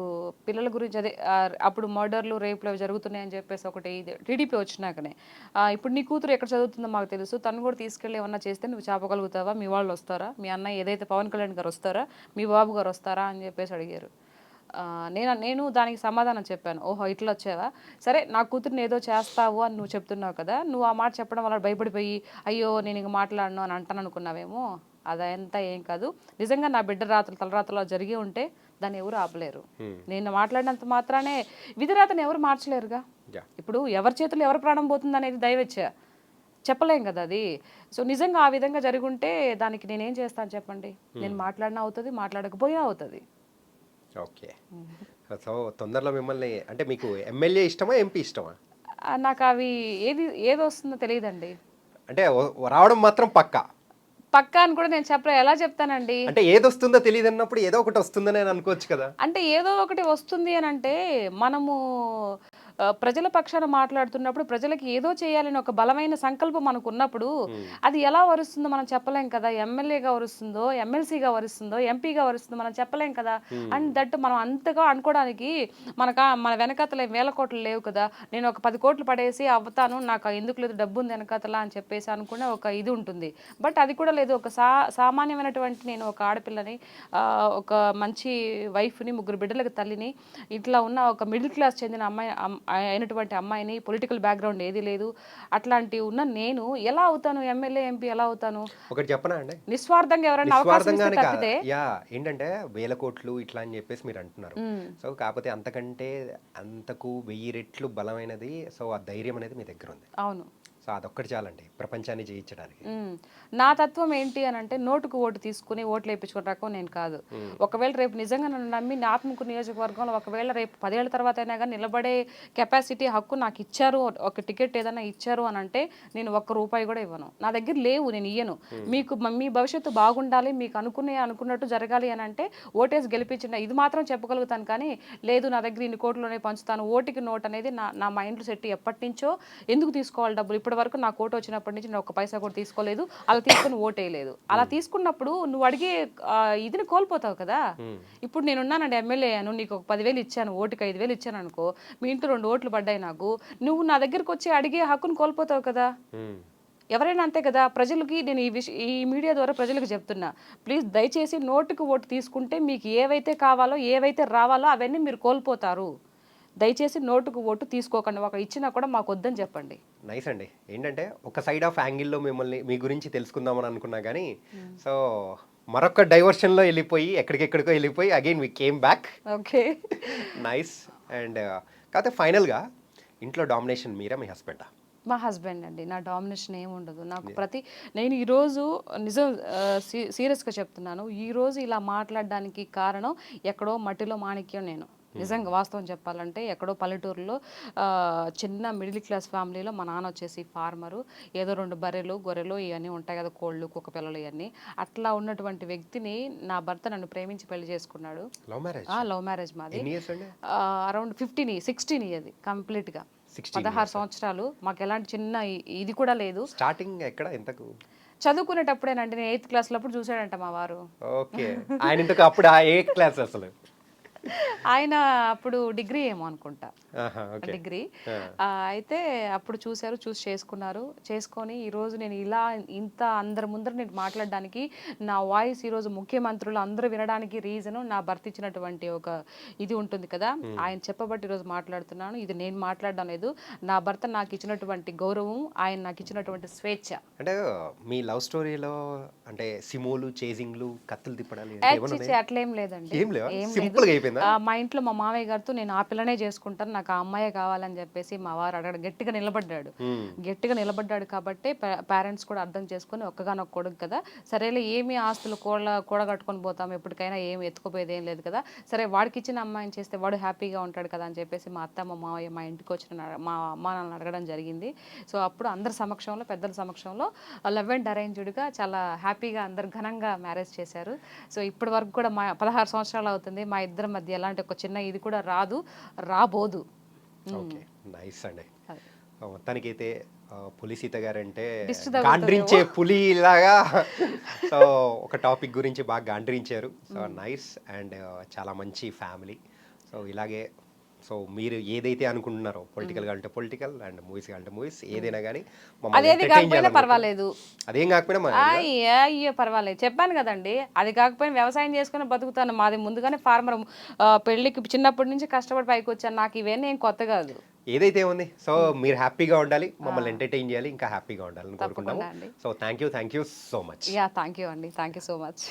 పిల్లల గురించి అదే అప్పుడు మర్డర్లు రేపులు అవి జరుగుతున్నాయని చెప్పేసి ఒకటి టీడీపీ వచ్చినాకనే ఇప్పుడు నీ కూతురు ఎక్కడ చదువుతుందో మాకు తెలుసు, తను కూడా తీసుకెళ్ళి ఏమన్నా చేస్తే నువ్వు చెప్పగలుగుతావా, మీ వాళ్ళు వస్తారా, మీ అన్నయ్య ఏదైతే పవన్ కళ్యాణ్ గారు వస్తారా, మీ బాబు గారు వస్తారా అని చెప్పేసి అడిగారు. నేను దానికి సమాధానం చెప్పాను. ఓహో ఇట్లా వచ్చావా, సరే నా కూతుర్ని ఏదో చేస్తావు అని నువ్వు చెప్తున్నావు కదా, నువ్వు ఆ మాట చెప్పడం వల్ల భయపడిపోయి అయ్యో నేను ఇంక మాట్లాడను అని అంటాను అనుకున్నావేమో, అదంతా ఏం కాదు. నిజంగా నా బిడ్డ తలరాతలో జరిగి ఉంటే దాన్ని ఎవరు ఆపలేరు. నేను మాట్లాడినంత మాత్రానే విధిరాతను ఎవరు మార్చలేరుగా. ఇప్పుడు ఎవరి చేతుల్లో ఎవరి ప్రాణం పోతుంది అనేది దైవచ్చ చెప్పలేం కదా అది. సో నిజంగా ఆ విధంగా జరుగుంటే దానికి నేనేం చేస్తాను చెప్పండి. నేను మాట్లాడినా అవుతుంది, మాట్లాడకపోయినా అవుతుంది. ఓకే. సో తొందరలో మిమ్మల్ని అంటే మీకు ఎమ్మెల్యే ఇష్టమా ఎంపీ ఇష్టమా? నాకు అవి ఏది వస్తుందో తెలియదండి. అంటే రావడం మాత్రం పక్కా అని కూడా నేను ఎలా చెప్తానండి. అంటే ఏది వస్తుందో తెలియదు అన్నప్పుడు ఏదో ఒకటి వస్తుందని అనుకోవచ్చు కదా. అంటే ఏదో ఒకటి వస్తుంది అని అంటే మనము ప్రజల పక్షాన మాట్లాడుతున్నప్పుడు ప్రజలకి ఏదో చేయాలని ఒక బలమైన సంకల్పం మనకు ఉన్నప్పుడు అది ఎలా వరుస్తుందో మనం చెప్పలేం కదా. ఎమ్మెల్యేగా వరుస్తుందో, ఎమ్మెల్సీగా వరుస్తుందో, ఎంపీగా వరుస్తుందో మనం చెప్పలేం కదా. అండ్ దట్ మనం అంతగా అనుకోవడానికి మన వెనకాతల వేల కోట్లు లేవు కదా. నేను ఒక 10 కోట్లు పడేసి అవ్వతాను, నాకు ఎందుకు లేదు, డబ్బు ఉంది వెనకాతల అని చెప్పేసి అనుకునే ఒక ఇది ఉంటుంది. బట్ అది కూడా లేదు. ఒక సామాన్యమైనటువంటి నేను ఒక ఆడపిల్లని, ఒక మంచి వైఫ్ని, 3 బిడ్డలకు తల్లిని, ఇట్లా ఉన్న ఒక మిడిల్ క్లాస్ చెందిన అయినటువంటి అమ్మాయిని, పొలిటికల్ బ్యాక్గ్రౌండ్ ఏది లేదు, అట్లాంటి ఉన్న నేను ఎలా అవుతాను ఎమ్మెల్యే, ఎంపీ ఎలా అవుతాను? ఒకటి చెప్పనా అండి, నిస్వార్థంగా ఎవరైనా అవకాశం ఇస్తే తప్పితే. ఏంటంటే 1000 కోట్లు ఇట్లా అని చెప్పేసి మీరు అంటున్నారు. సో కాకపోతే అంతకంటే అంతకు 1000 రెట్లు బలమైనది సో ఆ ధైర్యం అనేది మీ దగ్గర ఉంది. అవును. సో అదొక్కటి చాలండి ప్రపంచాన్ని జయించడానికి. నా తత్వం ఏంటి అని అంటే నోటుకు ఓటు తీసుకుని ఓట్లు వేయించుకునే రకం నేను కాదు. ఒకవేళ రేపు నిజంగా నన్ను నమ్మి నా ఆత్మకూరు నియోజకవర్గంలో ఒకవేళ రేపు 10 ఏళ్ల తర్వాత అయినా కానీ నిలబడే కెపాసిటీ, హక్కు నాకు ఇచ్చారు, ఒక టికెట్ ఏదైనా ఇచ్చారు అని అంటే నేను ₹1 కూడా ఇవ్వను. నా దగ్గర లేవు, నేను ఇయ్యను. మీకు మీ భవిష్యత్తు బాగుండాలి, మీకు అనుకున్నట్టు జరగాలి అని అంటే ఓటేసి గెలిపించిన ఇది మాత్రం చెప్పగలుగుతాను. కానీ లేదు నా దగ్గర ఇన్ని కోట్లోనే పంచుతాను, ఓటుకి నోట్ అనేది నా మైండ్లో సెట్ ఎప్పటి నుంచో. ఎందుకు తీసుకోవాలి డబ్బులు? ఇప్పటి వరకు నాకు ఓటు వచ్చినప్పటి నుంచి నేను 1 పైసా కూడా తీసుకోలేదు, అలా తీసుకుని ఓటేయలేదు. అలా తీసుకున్నప్పుడు నువ్వు అడిగే ఇదిని కోల్పోతావు కదా. ఇప్పుడు నేనున్నానండి, ఎమ్మెల్యే అయ్యాను, నీకు ఒక 10,000 ఇచ్చాను, ఓటుకి 5,000 ఇచ్చాను అనుకో, మీ ఇంట్లో 2 ఓట్లు పడ్డాయి నాకు, నువ్వు నా దగ్గరకు వచ్చి అడిగే హక్కును కోల్పోతావు కదా. ఎవరైనా అంతే కదా. ప్రజలకి నేను ఈ మీడియా ద్వారా ప్రజలకు చెప్తున్నా, ప్లీజ్ దయచేసి నోటుకు ఓటు తీసుకుంటే మీకు ఏవైతే కావాలో, ఏవైతే రావాలో అవన్నీ మీరు కోల్పోతారు. దయచేసి నోటుకు ఓటు తీసుకోకండి. ఒక ఇచ్చినా కూడా మాకు వద్దని చెప్పండి. నైస్ అండి. ఏంటంటే ఒక సైడ్ ఆఫ్ యాంగిల్లో మిమ్మల్ని మీ గురించి తెలుసుకుందామని అనుకున్నా కానీ సో మరొక డైవర్షన్లో వెళ్ళిపోయి ఎక్కడికెక్కడికో వెళ్ళిపోయి again we came back. Okay, nice. And కాకపోతే ఫైనల్గా ఇంట్లో డామినేషన్ మీరా మీ హస్బెండా? మా హస్బెండ్ అండి. నా డామినేషన్ ఏమి ఉండదు. నాకు నేను ఈరోజు నిజం సీరియస్గా చెప్తున్నాను, ఈరోజు ఇలా మాట్లాడడానికి కారణం ఎక్కడో మట్టిలో మాణిక్యం నేను. నిజంగా వాస్తవం చెప్పాలంటే ఎక్కడో పల్లెటూరులో చిన్న మిడిల్ క్లాస్ ఫ్యామిలీలో మా నాన్న వచ్చేసి ఫార్మరు, ఏదో 2 బర్రెలు గొర్రెలు ఇవన్నీ ఉంటాయి కదా, కోళ్ళు కుక్క పిల్లలు ఇవన్నీ. అట్లా ఉన్నటువంటి వ్యక్తిని నా భర్త నన్ను ప్రేమించి పెళ్లి చేసుకున్నాడు. లవ్ మ్యారేజ్ మాది. అరౌండ్ 16 అది కంప్లీట్గా 16 సంవత్సరాలు. మాకు ఎలాంటి చిన్న ఇది కూడా లేదు. స్టార్టింగ్ ఎక్కడ ఎంతకు చదువుకునేటప్పుడేనండి, నేను 8th క్లాస్లో అప్పుడు చూసాడంట మా వారు. ఓకే, ఆయన ఇంతకు అప్పుడు ఆ ఏ క్లాస్ అసలు? ఆయన అప్పుడు డిగ్రీ ఏమో అనుకుంటా, డిగ్రీ. అయితే అప్పుడు చూసి చేసుకొని ఈరోజు నేను ఇలా ఇంత అందరి ముందర నేను మాట్లాడడానికి, నా వాయిస్ ఈరోజు ముఖ్యమంత్రులు అందరూ వినడానికి రీజను నా భర్త ఇచ్చినటువంటి ఒక ఇది ఉంటుంది కదా, ఆయన చెప్పబట్టి ఈరోజు మాట్లాడుతున్నాను. ఇది నేను మాట్లాడడం లేదు, నా భర్త నాకు ఇచ్చినటువంటి గౌరవం, ఆయన నాకు ఇచ్చినటువంటి స్వేచ్ఛ. అంటే మీ లవ్ స్టోరీలో అంటే సిమోలు, చేజింగ్లు, కత్తులు తిప్పడాలు అట్లేం లేదండి. మా ఇంట్లో మా మామయ్య గారితో నేను ఆ పిల్లనే చేసుకుంటాను, నాకు ఆ అమ్మాయే కావాలని చెప్పేసి మా వారు గట్టిగా నిలబడ్డాడు కాబట్టి పేరెంట్స్ కూడా అర్థం చేసుకుని ఒక్కగానొక్క కొడుకు కదా, సరేలే ఏమి ఆస్తులు కూడగట్టుకొని పోతాం, ఎప్పటికైనా ఏమి ఎత్తుకుపోయేది ఏం లేదు కదా, సరే వాడికి ఇచ్చిన అమ్మాయిని చేస్తే వాడు హ్యాపీగా ఉంటాడు కదా అని చెప్పేసి మా అత్త మా మామయ్య మా ఇంటికి వచ్చిన మా అమ్మ నాన్నని అడగడం జరిగింది. సో అప్పుడు అందరి సమక్షంలో, పెద్దల సమక్షంలో లవ్ అండ్ అరేంజ్డ్గా చాలా హ్యాపీగా అందరు ఘనంగా మ్యారేజ్ చేశారు. సో ఇప్పటి వరకు కూడా మా 16 సంవత్సరాలు అవుతుంది, మా ఇద్దరి మధ్య ఎలాంటి ఒక చిన్న ఇది కూడా రాబోదు. ఓకే, నైస్ అండి. మొత్తానికైతే పులి సీత గారంటే గాండ్రించే పులి లాగా, సో ఒక టాపిక్ గురించి బాగా గాండ్రించారు. సో నైస్ అండ్ చాలా మంచి ఫ్యామిలీ. సో ఇలాగే సో మీరు ఏదైతే అనుకుంటున్నారో, పొలిటికల్ గా అంటే పొలిటికల్ అండ్ మూవీస్ గా అంటే మూవీస్, ఏదైనా కానీ అదేది కాకపోయినా పర్వాలేదు, అదేం కాకపోయినా అయ్యో పర్వాలేదు. చెప్పాను కదండి, అది కాకపోయినా వ్యవసాయం చేసుకుని బతుకుతాను. మాది ముందుగానే ఫార్మర్, పెళ్లికి చిన్నప్పటి నుంచి కష్టపడి పైకి వచ్చాను, నాకు ఇవన్నీ ఏం కొత్త కాదు. ఏదైతే ఉంది, సో మీరు హ్యాపీగా ఉండాలి, మమ్మల్ని ఎంటర్టైన్ చేయాలి, ఇంకా హ్యాపీగా ఉండాలని కోరుకుంటాము. So thank you so much. Thank you అండి, థ్యాంక్ యూ సో మచ్.